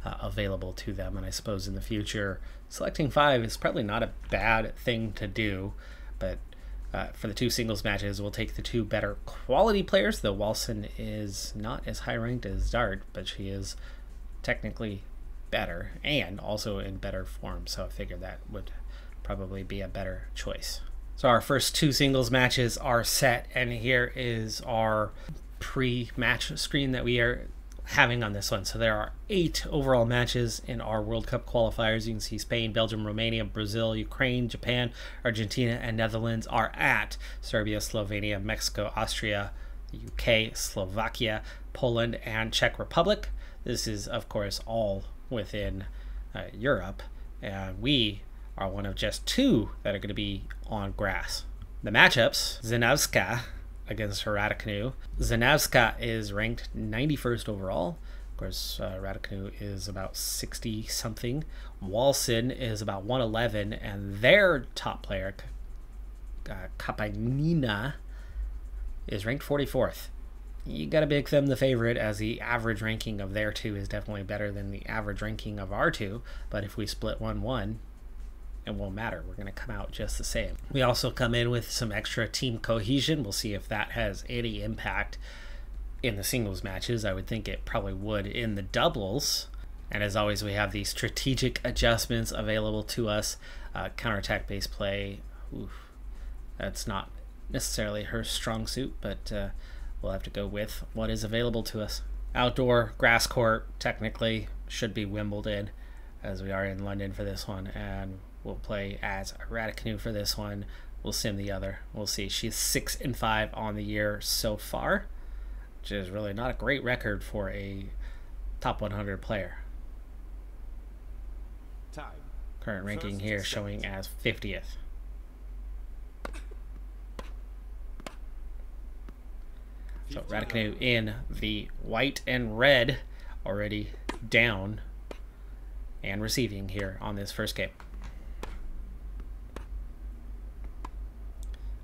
available to them. And I suppose in the future, selecting 5 is probably not a bad thing to do. But for the 2 singles matches, we'll take the 2 better quality players, though Walson is not as high ranked as Dart, but she is technically better and also in better form. So I figured that would probably be a better choice. So our first 2 singles matches are set, and here is our pre-match screen that we are having on this one. So there are 8 overall matches in our World Cup qualifiers. You can see Spain, Belgium, Romania, Brazil, Ukraine, Japan, Argentina, and Netherlands are at Serbia, Slovenia, Mexico, Austria, the UK, Slovakia, Poland, and Czech Republic. This is, of course, all within Europe, and we are one of just 2 that are going to be on grass. The matchups, Zinavska against Raducanu. Zinavska is ranked 91st overall. Of course, Raducanu is about 60-something. Walson is about 111, and their top player, Kapanina, is ranked 44th. You gotta make them the favorite, as the average ranking of their 2 is definitely better than the average ranking of our 2, but if we split 1-1, it won't matter. We're gonna come out just the same. We also come in with some extra team cohesion. We'll see if that has any impact in the singles matches. I would think it probably would in the doubles. And as always, we have these strategic adjustments available to us. Counterattack based play, oof, that's not necessarily her strong suit, but we'll have to go with what is available to us. Outdoor grass court technically should be Wimbledon, as we are in London for this one, and we'll play as Raducanu for this one. We'll sim the other. We'll see. She's 6-5 on the year so far, which is really not a great record for a top 100 player. Time. Current ranking here showing as 50th. So Raducanu in the white and red, already down and receiving here on this first game.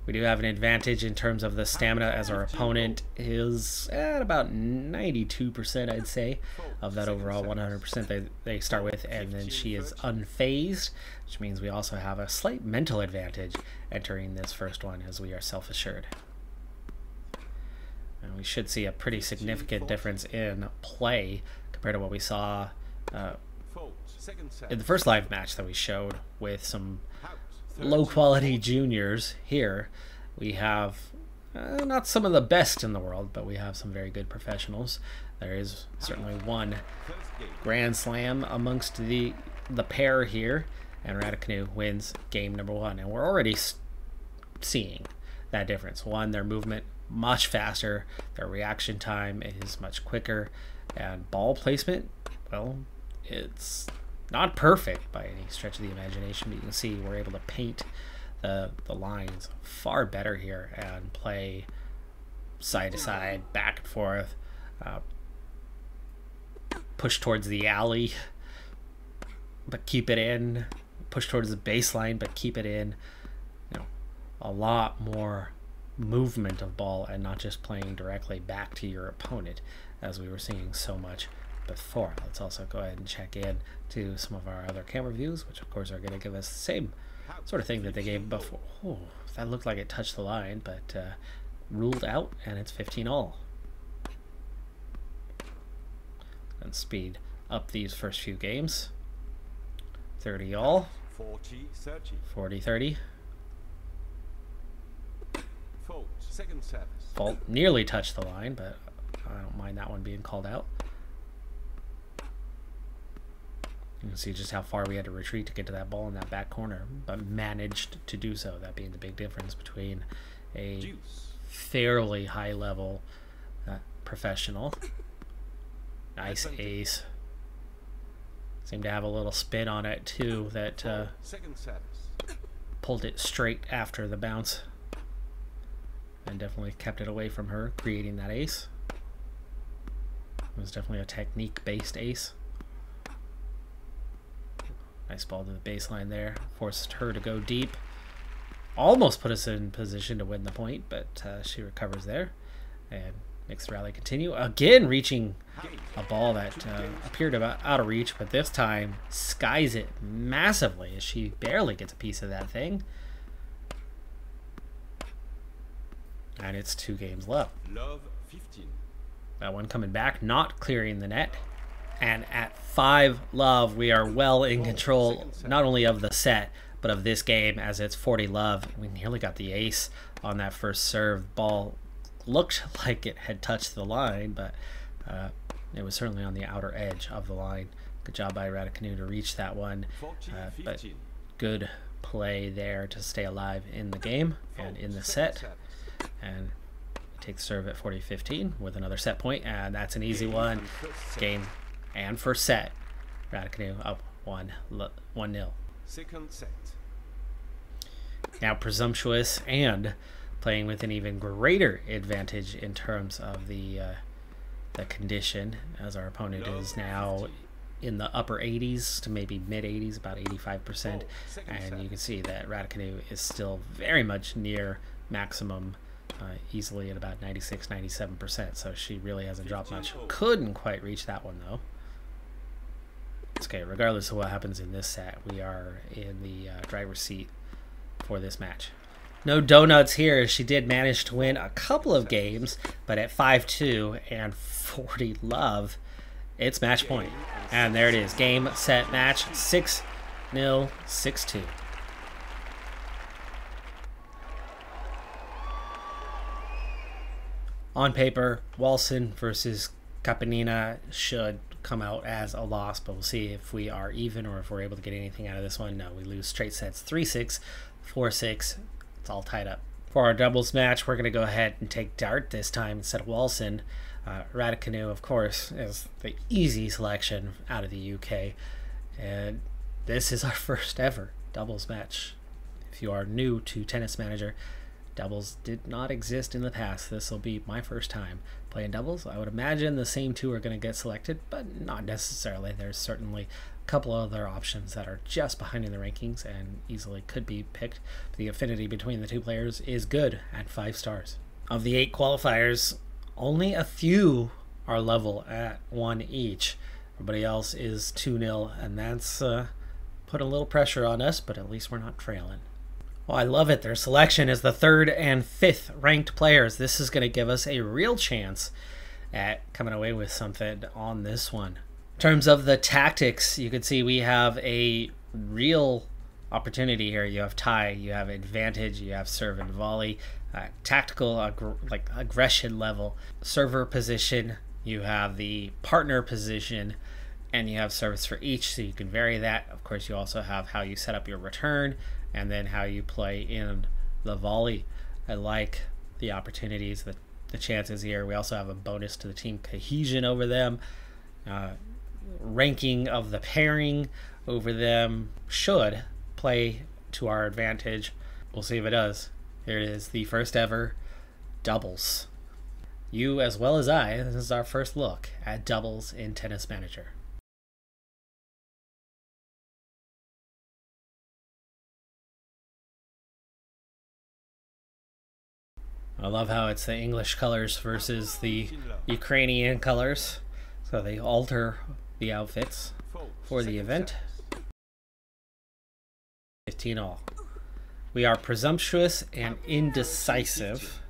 We do have an advantage in terms of the stamina, as our opponent is at about 92%, I'd say, of that overall 100% they start with, and then she is unfazed, which means we also have a slight mental advantage entering this first one, as we are self-assured. And we should see a pretty significant difference in play compared to what we saw in the first live match that we showed with some low-quality juniors. Here we have not some of the best in the world, but we have some very good professionals. There is certainly one grand slam amongst the pair here, and Raducanu wins game number 1, and we're already seeing that difference. One, their movement much faster, their reaction time is much quicker, and ball placement, well, it's not perfect by any stretch of the imagination, but you can see we're able to paint the lines far better here and play side to side, back and forth, push towards the alley but keep it in, push towards the baseline but keep it in. You know, a lot more movement of ball and not just playing directly back to your opponent as we were seeing so much before. Let's also go ahead and check in to some of our other camera views, which of course are going to give us the same sort of thing that they gave before. Oh, that looked like it touched the line, but ruled out, and it's 15 all. And speed up these first few games. 30 all. 40 30. Fault. Second service. Fault nearly touched the line, but I don't mind that one being called out. You can see just how far we had to retreat to get to that ball in that back corner, but managed to do so. That being the big difference between a fairly high level professional. Nice ace. Seemed to have a little spin on it too, that pulled it straight after the bounce and definitely kept it away from her, creating that ace. It was definitely a technique based ace. Nice ball to the baseline there, forced her to go deep, almost put us in position to win the point, but she recovers there and makes the rally continue. Again, reaching a ball that appeared about out of reach, but this time skies it massively as she barely gets a piece of that thing. And it's 2 games left. Love 15. That one coming back, not clearing the net. And at 5 love, we are well in control, not only of the set, but of this game, as it's 40 love. We nearly got the ace on that first serve. Ball looked like it had touched the line, but it was certainly on the outer edge of the line. Good job by Raducanu to reach that one, but good play there to stay alive in the game and in the set. And take the serve at 40-15 with another set point, and that's an easy one. Game and first set. Raducanu up 1-0. Second set. Now Presumptuous and playing with an even greater advantage in terms of the condition, as our opponent is now in the upper 80s to maybe mid 80s, about 85%, and you can see that Raducanu is still very much near maximum, easily at about 96-97%, so she really hasn't dropped much. Couldn't quite reach that one though. It's okay, regardless of what happens in this set, we are in the driver's seat for this match. No donuts here. She did manage to win a couple of games, but at 5-2 and 40 love, it's match point. And there it is. Game, set, match. 6-0, 6-2. On paper, Walson versus Kapanina should come out as a loss, but we'll see if we are even or if we're able to get anything out of this one. No, we lose straight sets 3-6, 4-6. It's all tied up. For our doubles match, we're going to go ahead and take Dart this time instead of Walson. Raducanu, of course, is the easy selection out of the UK. And this is our first ever doubles match. If you are new to Tennis Manager, doubles did not exist in the past. This will be my first time playing doubles. I would imagine the same two are going to get selected, but not necessarily. There's certainly a couple other options that are just behind in the rankings and easily could be picked. The affinity between the two players is good at 5 stars. Of the 8 qualifiers, only a few are level at 1 each. Everybody else is 2-0, and that's put a little pressure on us, but at least we're not trailing. Well, I love it. Their selection is the 3rd and 5th ranked players. This is going to give us a real chance at coming away with something on this one. In terms of the tactics, you can see we have a real opportunity here. You have tie, you have advantage, you have serve and volley, tactical like aggression level, server position, you have the partner position, and you have service for each, so you can vary that. Of course, you also have how you set up your return and then how you play in the volley. I like the opportunities, the chances here. We also have a bonus to the team cohesion over them. Ranking of the pairing over them should play to our advantage. We'll see if it does. Here it is, the first ever doubles. You as well as I, this is our first look at doubles in Tennis Manager. I love how it's the English colors versus the Ukrainian colors. So they alter the outfits for the event. 15 all. We are presumptuous and indecisive.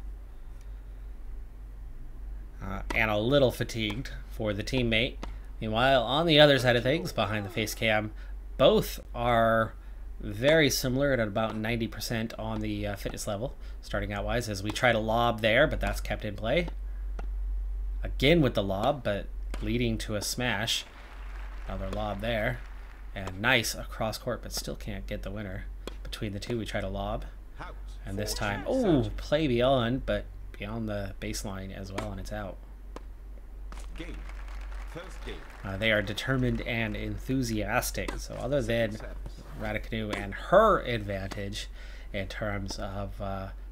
And a little fatigued for the teammate. Meanwhile, on the other side of things, behind the face cam, both are very similar at about 90% on the fitness level, starting out wise, as we try to lob there, but that's kept in play. Again with the lob, but leading to a smash. Another lob there. And nice across court, but still can't get the winner. Between the two, we try to lob. And this time, oh, play beyond, but beyond the baseline as well, and it's out. Game. First game. They are determined and enthusiastic. So other than Raducanu and her advantage in terms of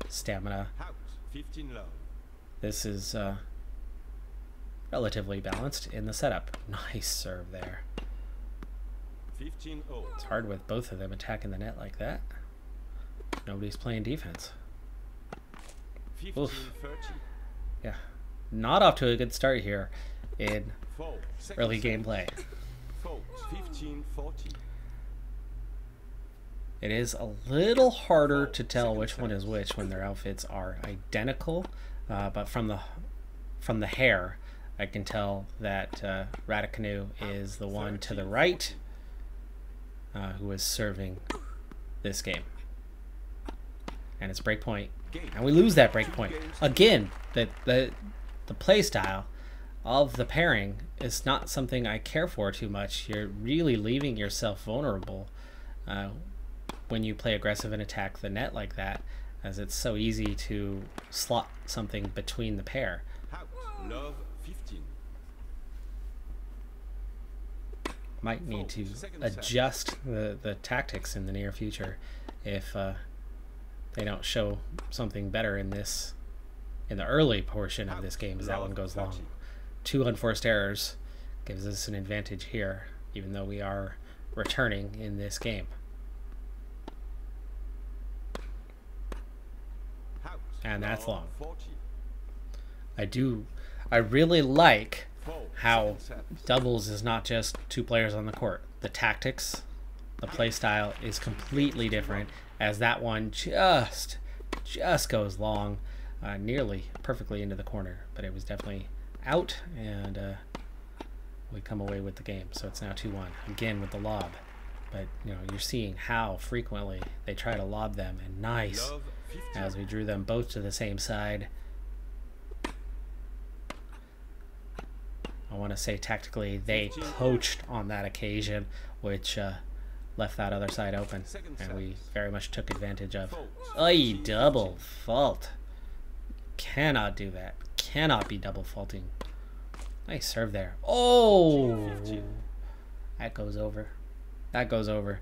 stamina, 15 low. this is relatively balanced in the setup. Nice serve there. 15 0. It's hard with both of them attacking the net like that. Nobody's playing defense. 15 30. Yeah, not off to a good start here in early gameplay. 15 40. It is a little harder to tell which one is which when their outfits are identical, but from the hair, I can tell that Raducanu is the one to the right who is serving this game. And it's break point, and we lose that break point. Again, the play style of the pairing is not something I care for too much. You're really leaving yourself vulnerable when you play aggressive and attack the net like that, as it's so easy to slot something between the pair. Love 15. might need to adjust the tactics in the near future if they don't show something better in the early portion of this game, as that one goes long. 2 unforced errors gives us an advantage here, even though we are returning in this game. And that's long. I really like how doubles is not just 2 players on the court. The tactics, the play style is completely different, as that one just goes long, nearly perfectly into the corner, but it was definitely out, and we come away with the game. So it's now 2-1 again with the lob, but you know, you're seeing how frequently they try to lob them, and nice as we drew them both to the same side. I want to say tactically they poached on that occasion, which left that other side open, and we very much took advantage of. Ay, double fault. Cannot do that. Cannot be double faulting. Nice serve there. Oh! That goes over. That goes over.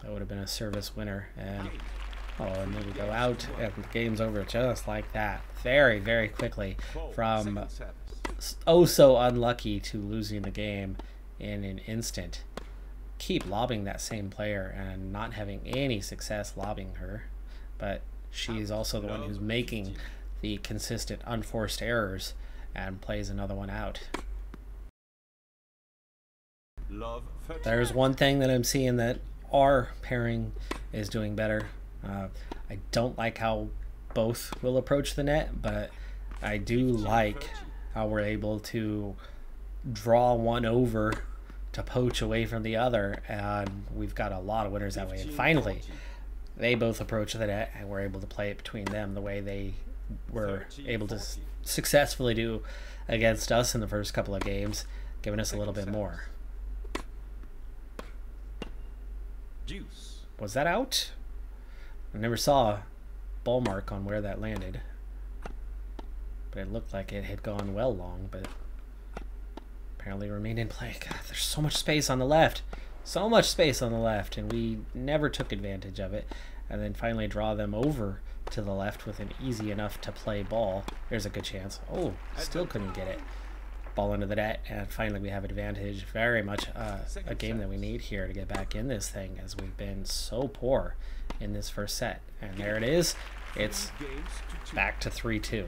That would have been a service winner, and and then we go out, and the game's over just like that. Very, very quickly, from oh so unlucky to losing the game in an instant. Keep lobbing that same player and not having any success lobbing her, but she's also the one who's making the consistent unforced errors and plays another one out. There's one thing that I'm seeing that our pairing is doing better. I don't like how both will approach the net, but I do like how we're able to draw one over to poach away from the other, and we've got a lot of winners that way. And finally, they both approach the net, and we're able to play it between them the way they were able to successfully do against us in the first couple of games, giving us a little bit more. Was that out? I never saw a ball mark on where that landed, but it looked like it had gone well long, but apparently remained in play. God, there's so much space on the left. So much space on the left, and we never took advantage of it. And then finally draw them over to the left with an easy enough to play ball. There's a good chance. Oh, still couldn't get it. Ball into the net, and finally we have advantage. Very much a game that we need here to get back in this thing, as we've been so poor in this first set. And there it is. It's back to 3-2.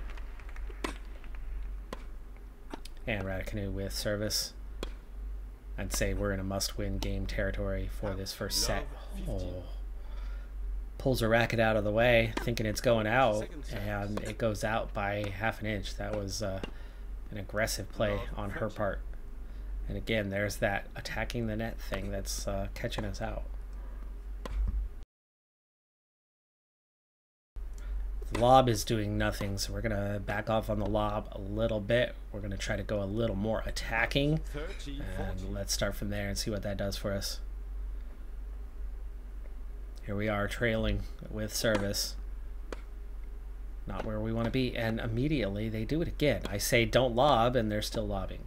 And Raducanu with service. I'd say we're in a must-win game territory for this first set. Oh. Pulls a racket out of the way, thinking it's going out, and it goes out by half an inch. That was an aggressive play on her part. And again, there's that attacking the net thing that's catching us out. The lob is doing nothing, so we're going to back off on the lob a little bit. We're going to try to go a little more attacking, and let's start from there and see what that does for us. Here we are trailing with service. Not where we want to be, and immediately they do it again. I say don't lob, and they're still lobbing.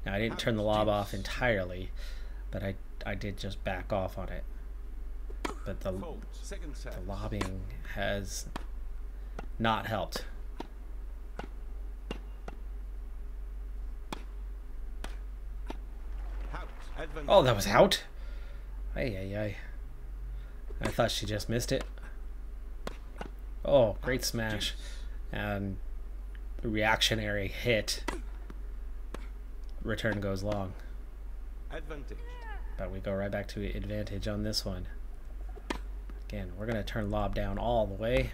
Now, I didn't turn the lob off entirely, but I did just back off on it. But the lobbing has not helped. Oh, that was out? Ay, ay, ay. I thought she just missed it. Oh, great smash. And the reactionary hit. Return goes long. Advantage. But we go right back to advantage on this one. Again, we're going to turn lob down all the way.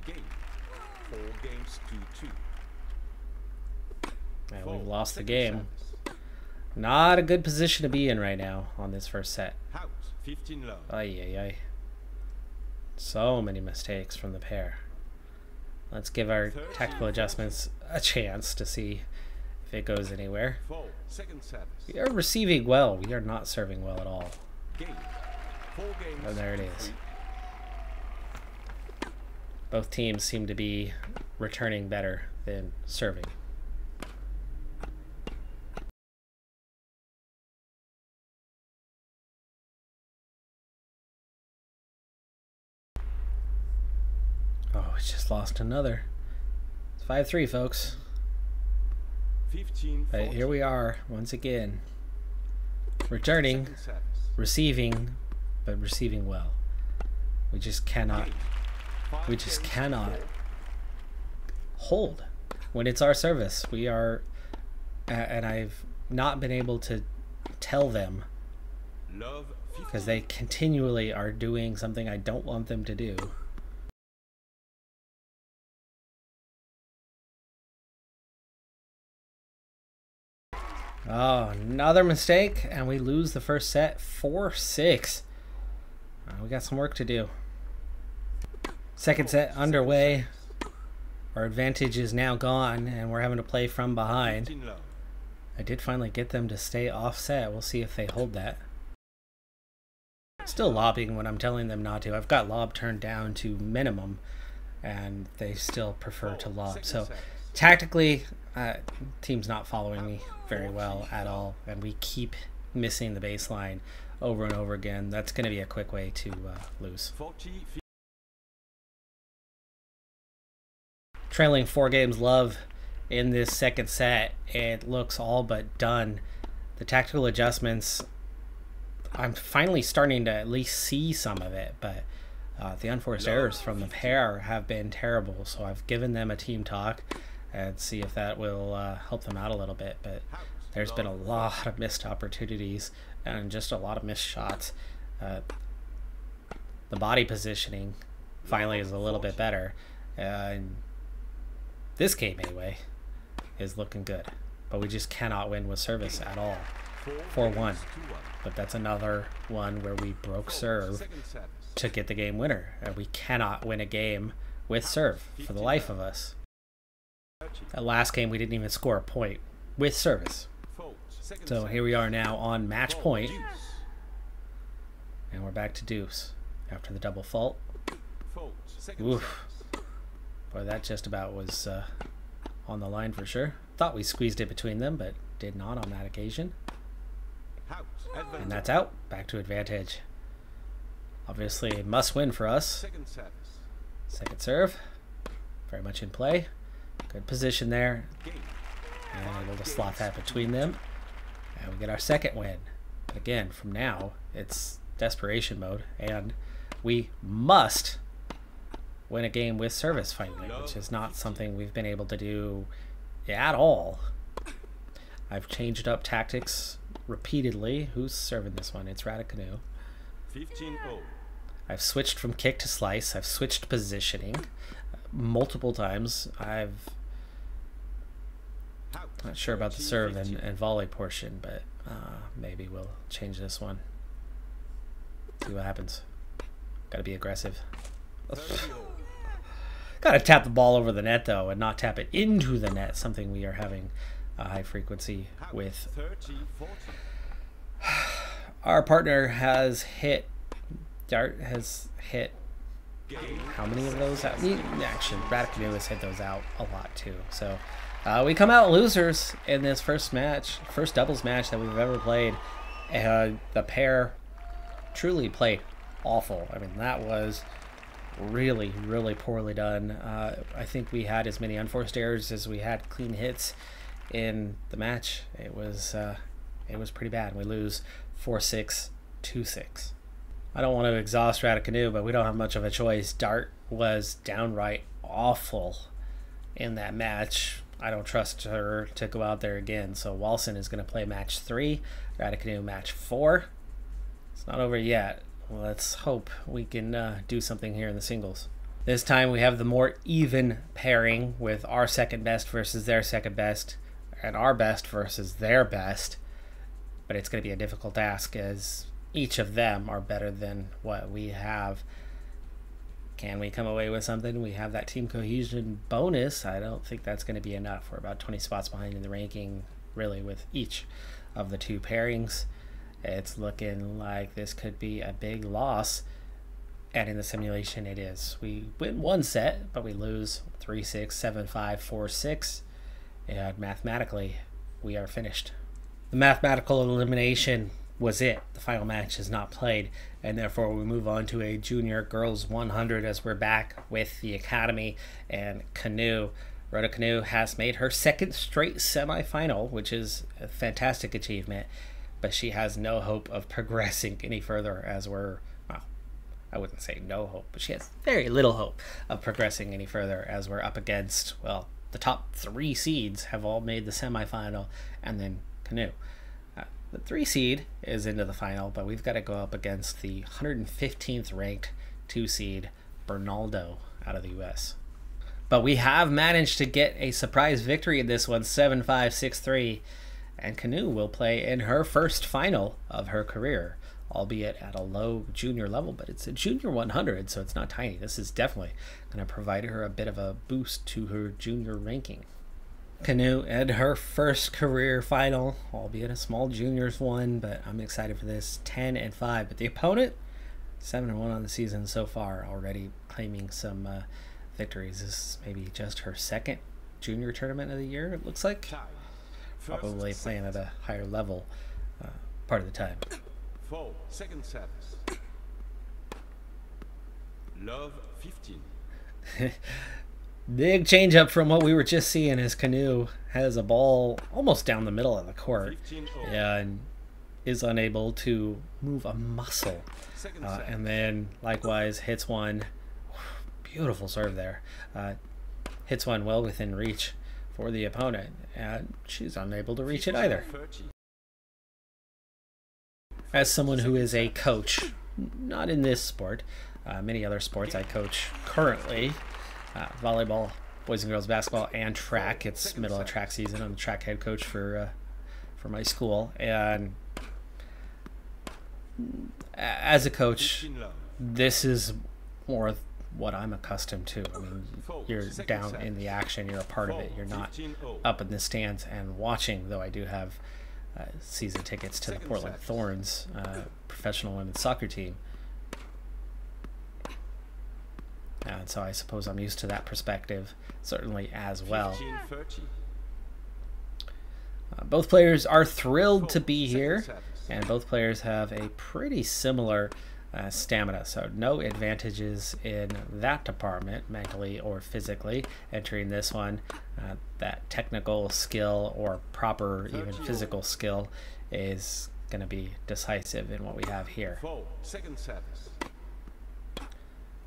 Game. 4 games to 2. And we've lost the game. Not a good position to be in right now on this first set. House. 15 love. Ay, ay, ay. So many mistakes from the pair. Let's give our tactical adjustments a chance to see if it goes anywhere. 4 second service. We are receiving well. We are not serving well at all. Game. 4 games. Oh, there it is. Both teams seem to be returning better than serving. lost another. It's 5-3, folks. 15, But here we are once again, returning, Second service. receiving, but receiving well. We just cannot. We just cannot hold when it's our service. We are, and I've not been able to tell them Love 15. because they continually are doing something I don't want them to do. Oh, another mistake, and we lose the first set 4-6. We got some work to do. Second set underway. Our advantage is now gone, and we're having to play from behind. 15 love. I did finally get them to stay offset. We'll see if they hold that. Still lobbing when I'm telling them not to. I've got lob turned down to minimum, and they still prefer to lob. Second So service. tactically, team's not following me very well at all, and we keep missing the baseline over and over again. That's going to be a quick way to lose. 40, Trailing 4 games love in this second set. It looks all but done. The tactical adjustments, I'm finally starting to at least see some of it, but the unforced errors from the pair have been terrible. So I've given them a team talk and see if that will help them out a little bit. But there's been a lot of missed opportunities and just a lot of missed shots. The body positioning finally is a little bit better. This game anyway is looking good, but we just cannot win with service at all. 4-1, but that's another one where we broke serve second service. to get the game winner, and we cannot win a game with serve for the life of us. 30, That last game we didn't even score a point with service. fault. Second So service. here we are now on match point, Deuce. and we're back to deuce after the double fault. Fault. Second Oof. service. Boy, that just about was on the line for sure. Thought we squeezed it between them, but did not on that occasion. Out. And Advantage. that's out. Back to advantage. Obviously a must win for us. Second service. Second serve. Very much in play. Good position there. Game. And able to slot that between them. And we get our second win. But again, from now, it's desperation mode. And we must win a game with service finally, which is not something we've been able to do at all. I've changed up tactics repeatedly. Who's serving this one? It's Raticanoe. 15-0. I've switched from kick to slice. I've switched positioning multiple times. I'm Out. not sure about the serve and volley portion, but maybe we'll change this one. See what happens. Gotta be aggressive. 30-0. Gotta tap the ball over the net, though, and not tap it into the net, something we are having a high frequency Out. with. 30-40. Our partner has hit, Dart has hit Game. how many of those out? Actually, Raticanoe has hit those out a lot, too. So we come out losers in this first match, first doubles match that we've ever played. The pair truly played awful. I mean, that was really, really poorly done. I think we had as many unforced errors as we had clean hits in the match. It was pretty bad. We lose 4-6, 2-6. I don't want to exhaust Raticanoe, but we don't have much of a choice. Dart was downright awful in that match. I don't trust her to go out there again. So Walson is going to play match 3, Raticanoe match 4. It's not over yet. Let's hope we can do something here in the singles. This time we have the more even pairing with our second best versus their second best and our best versus their best. But it's going to be a difficult task as each of them are better than what we have. Can we come away with something? We have that team cohesion bonus. I don't think that's going to be enough. We're about 20 spots behind in the ranking, really, with each of the two pairings. It's looking like this could be a big loss, and in the simulation it is. We win one set, but we lose 3-6, 7-5, 4-6, and mathematically we are finished. The mathematical elimination was it. The final match is not played, and therefore we move on to a junior girls 100 as we're back with the academy and canoe. Rhoda Canoe has made her second straight semifinal, which is a fantastic achievement, but she has no hope of progressing any further as we're, well, I wouldn't say no hope, but she has very little hope of progressing any further as we're up against, well, the top 3 seeds have all made the semifinal, and then Canoe. The 3 seed is into the final, but we've got to go up against the 115th ranked 2 seed Bernaldo out of the US. But we have managed to get a surprise victory in this one, 7-5, 6-3, and Canoe will play in her first final of her career, albeit at a low junior level, but it's a junior 100, so it's not tiny. This is definitely going to provide her a bit of a boost to her junior ranking. Canoe in her first career final, albeit a small juniors one, but I'm excited for this, 10-5. But the opponent, 7-1 on the season so far, already claiming some victories. This is maybe just her second junior tournament of the year, it looks like. Probably playing at a higher level part of the time. 4 second service. Love 15. Big change up from what we were just seeing as Canoe has a ball almost down the middle of the court and is unable to move a muscle. And then likewise hits one, beautiful serve there, hits one well within reach for the opponent, and she's unable to reach it either. As someone who is a coach, not in this sport, many other sports I coach currently, volleyball, boys and girls basketball, and track. It's middle of track season. I'm the track head coach for my school, and as a coach, this is more what I'm accustomed to. I mean, you're down in the action, you're a part of it, you're not up in the stands and watching, though I do have season tickets to the Portland Thorns professional women's soccer team. And so I suppose I'm used to that perspective, certainly as well. Both players are thrilled to be here, and both players have a pretty similar stamina, so no advantages in that department, mentally or physically, entering this one. That technical skill or proper even physical skill is going to be decisive in what we have here.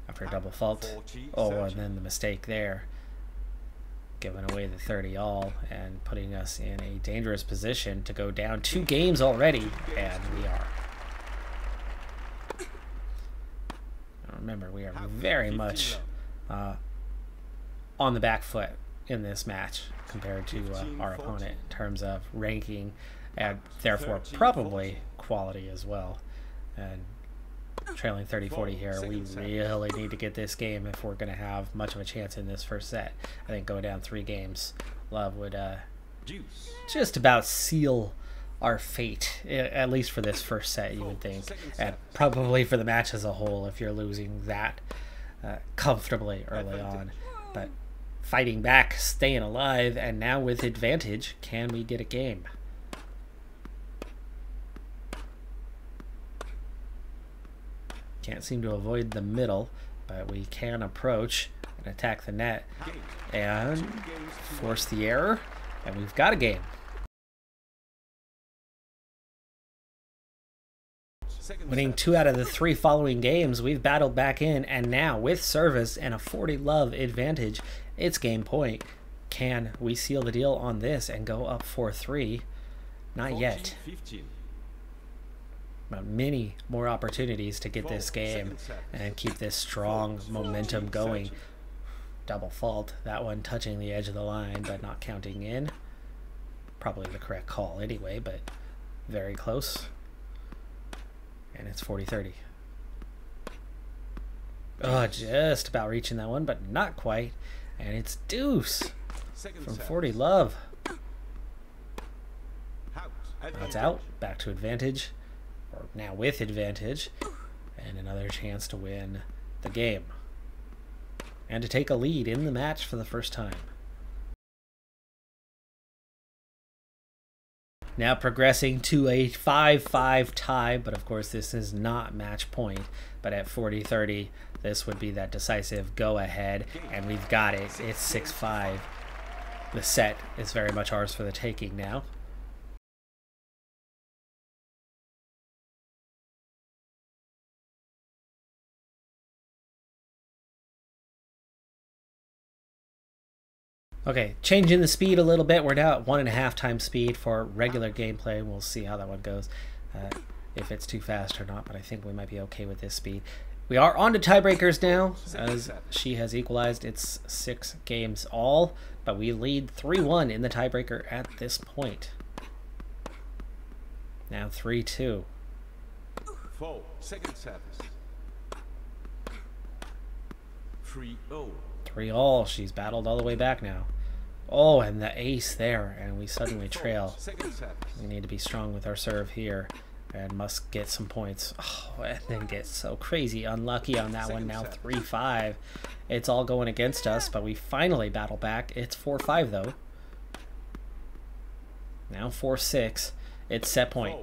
After a double fault, and then the mistake there, giving away the 30 all and putting us in a dangerous position to go down 2 games already, and we are. Remember, we are very much on the back foot in this match compared to our opponent in terms of ranking and therefore probably quality as well. And trailing 30-40 here, we really need to get this game if we're going to have much of a chance in this first set. I think going down 3 games, Love would just about seal our fate, at least for this first set, you would think, and probably for the match as a whole if you're losing that comfortably early on. But fighting back, staying alive, and now with advantage, can we get a game? Can't seem to avoid the middle, but we can approach and attack the net and force the error, and we've got a game. Winning 2 out of the 3 following games, we've battled back in, and now with service and a 40 love advantage, it's game point. Can we seal the deal on this and go up 4-3? Not yet. But many more opportunities to get this game and keep this strong momentum going. Double fault, that one touching the edge of the line but not counting in. Probably the correct call anyway, but very close. And it's 40-30. Oh, just about reaching that one, but not quite. And it's deuce from 40 love. That's out. Back to advantage. Or now with advantage. And another chance to win the game. And to take a lead in the match for the first time. Now progressing to a 5-5 tie, but of course this is not match point. But at 40-30, this would be that decisive go-ahead, and we've got it. It's 6-5. The set is very much ours for the taking now. Okay, changing the speed a little bit. We're now at 1.5 times speed for regular gameplay. We'll see how that one goes, if it's too fast or not, but I think we might be okay with this speed. We are on to tiebreakers now, as she has equalized. It's 6 games all, but we lead 3-1 in the tiebreaker at this point. Now 3-2. 4 second service. 3-0. 3-all. She's battled all the way back now. Oh, and the ace there, and we suddenly trail. We need to be strong with our serve here, and must get some points. Oh, and then get so crazy unlucky on that one. Now 3-5. It's all going against us, but we finally battle back. It's 4-5 though. Now 4-6. It's set point.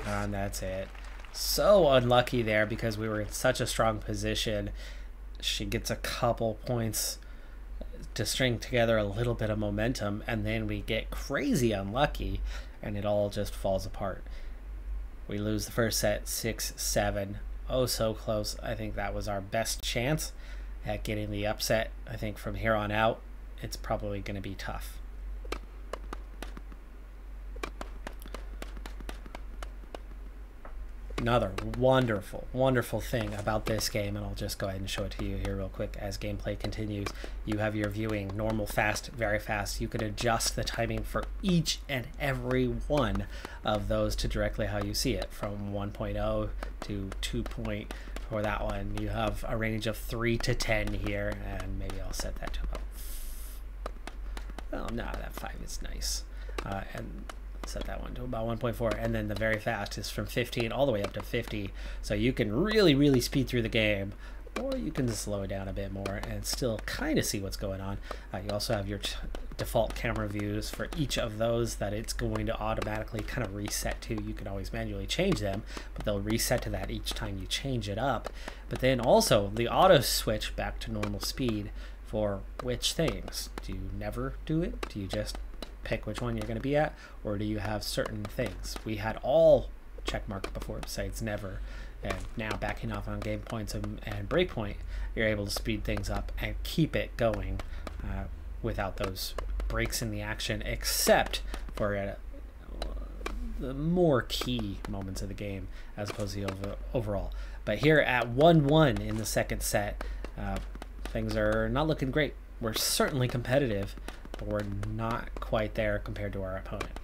And that's it. So unlucky there because we were in such a strong position. She gets a couple points to string together a little bit of momentum, and then we get crazy unlucky and it all just falls apart. We lose the first set 6-7. Oh, so close. I think that was our best chance at getting the upset. I think from here on out it's probably going to be tough. Another wonderful, wonderful thing about this game, and I'll just go ahead and show it to you here real quick as gameplay continues. You have your viewing, normal, fast, very fast. You can adjust the timing for each and every one of those to directly how you see it, from 1.0 to 2. For that one, you have a range of 3 to 10 here, and maybe I'll set that to about, well, no, that 5 is nice. And set that one to about 1.4, and then the very fast is from 15 all the way up to 50, so you can really speed through the game, or you can slow it down a bit more and still kind of see what's going on. You also have your default camera views for each of those that it's going to automatically kind of reset to. You can always manually change them, but they'll reset to that each time you change it up. But then also the auto switch back to normal speed for which things. Do you never do it? Do you just pick which one you're going to be at, or do you have certain things? We had all check mark before besides never, and now backing off on game points and break point, you're able to speed things up and keep it going without those breaks in the action, except for the more key moments of the game as opposed to the overall. But here at 1-1 in the second set, things are not looking great. We're certainly competitive, but we're not quite there compared to our opponent,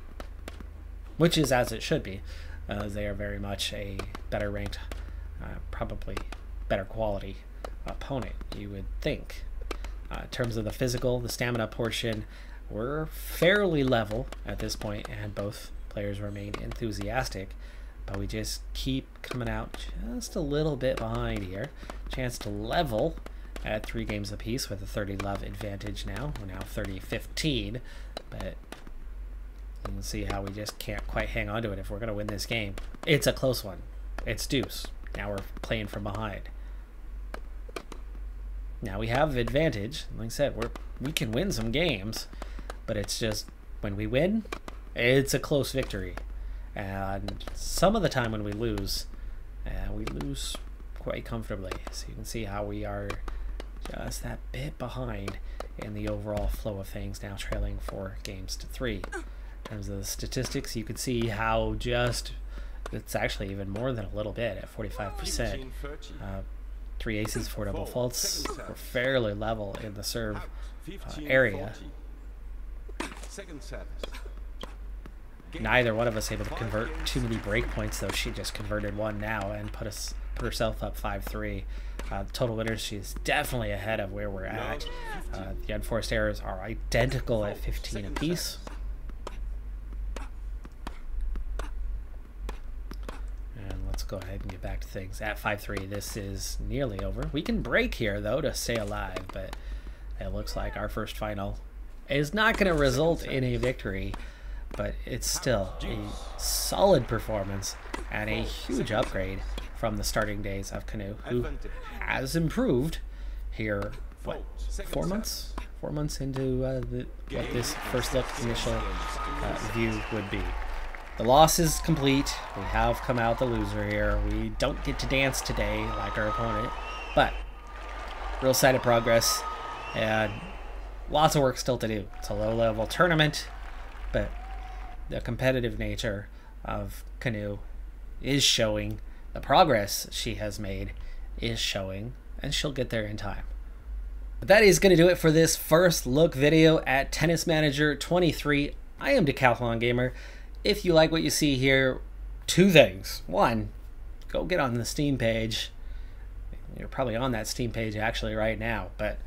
which is as it should be. They are very much a better ranked, probably better quality opponent, you would think. In terms of the physical, the stamina portion, we're fairly level at this point, and both players remain enthusiastic, but we just keep coming out just a little bit behind here. Chance to level at 3 games apiece with a 30 love advantage now. We're now 30-15, but you can see how we just can't quite hang on to it if we're going to win this game. It's a close one. It's deuce. Now we're playing from behind. Now we have advantage. Like I said, we can win some games, but it's just when we win, it's a close victory. And some of the time when we lose quite comfortably. So you can see how we are just that bit behind in the overall flow of things, now trailing 4 games to 3. In terms of the statistics, you can see how it's actually even more than a little bit at 45%. 3 aces, 4 double faults. We're fairly level in the serve area. Neither one of us able to convert too many break points, though. She just converted one now and put herself up 5-3. Total winners, she's definitely ahead of where we're at. The unforced errors are identical at 15 apiece. And let's go ahead and get back to things. At 5-3, this is nearly over. We can break here, though, to stay alive, but it looks like our first final is not going to result in a victory, but it's still a solid performance and a huge upgrade from the starting days of Canoe, who has improved here, what, 4 months? 4 months into what this first look initial view would be. The loss is complete. We have come out the loser here. We don't get to dance today like our opponent, but real sign of progress and lots of work still to do. It's a low-level tournament, but the competitive nature of Canoe is showing. The progress she has made is showing, and she'll get there in time. But that is going to do it for this first look video at Tennis Manager 23. I am Decathlon Gamer. If you like what you see here, 2 things. 1, go get on the Steam page. You're probably on that Steam page actually right now, but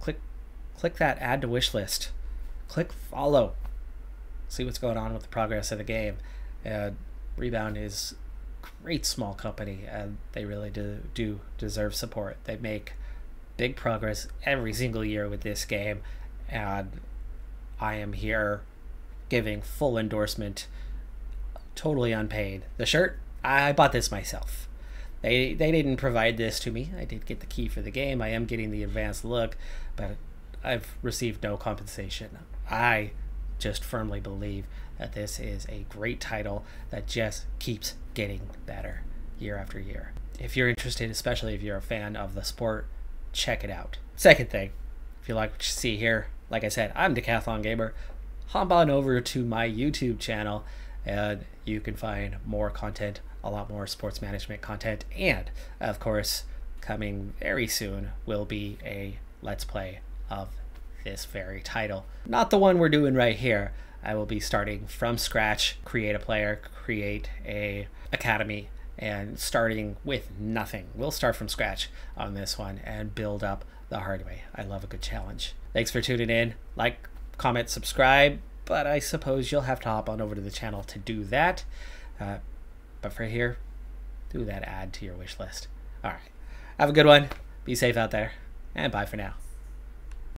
click that add to wish list. Click follow. See what's going on with the progress of the game. Rebound is a great small company, and they really do deserve support. They make big progress every single year with this game, and I am here giving full endorsement, totally unpaid. The shirt, I bought this myself. They didn't provide this to me. I did get the key for the game. I am getting the advanced look, but I've received no compensation. I just firmly believe that this is a great title that just keeps getting better year after year. If you're interested, especially if you're a fan of the sport, check it out. Second thing, if you like what you see here, like I said, I'm Decathlon Gamer. Hop on over to my YouTube channel and you can find more content, a lot more sports management content, and of course coming very soon will be a let's play of this very title. Not the one we're doing right here. I will be starting from scratch, create a player, create a academy, and starting with nothing. We'll start from scratch on this one and build up the hard way. I love a good challenge. Thanks for tuning in. Like, comment, subscribe, but I suppose you'll have to hop on over to the channel to do that. But for here, do that add to your wish list. All right, have a good one. Be safe out there, and bye for now.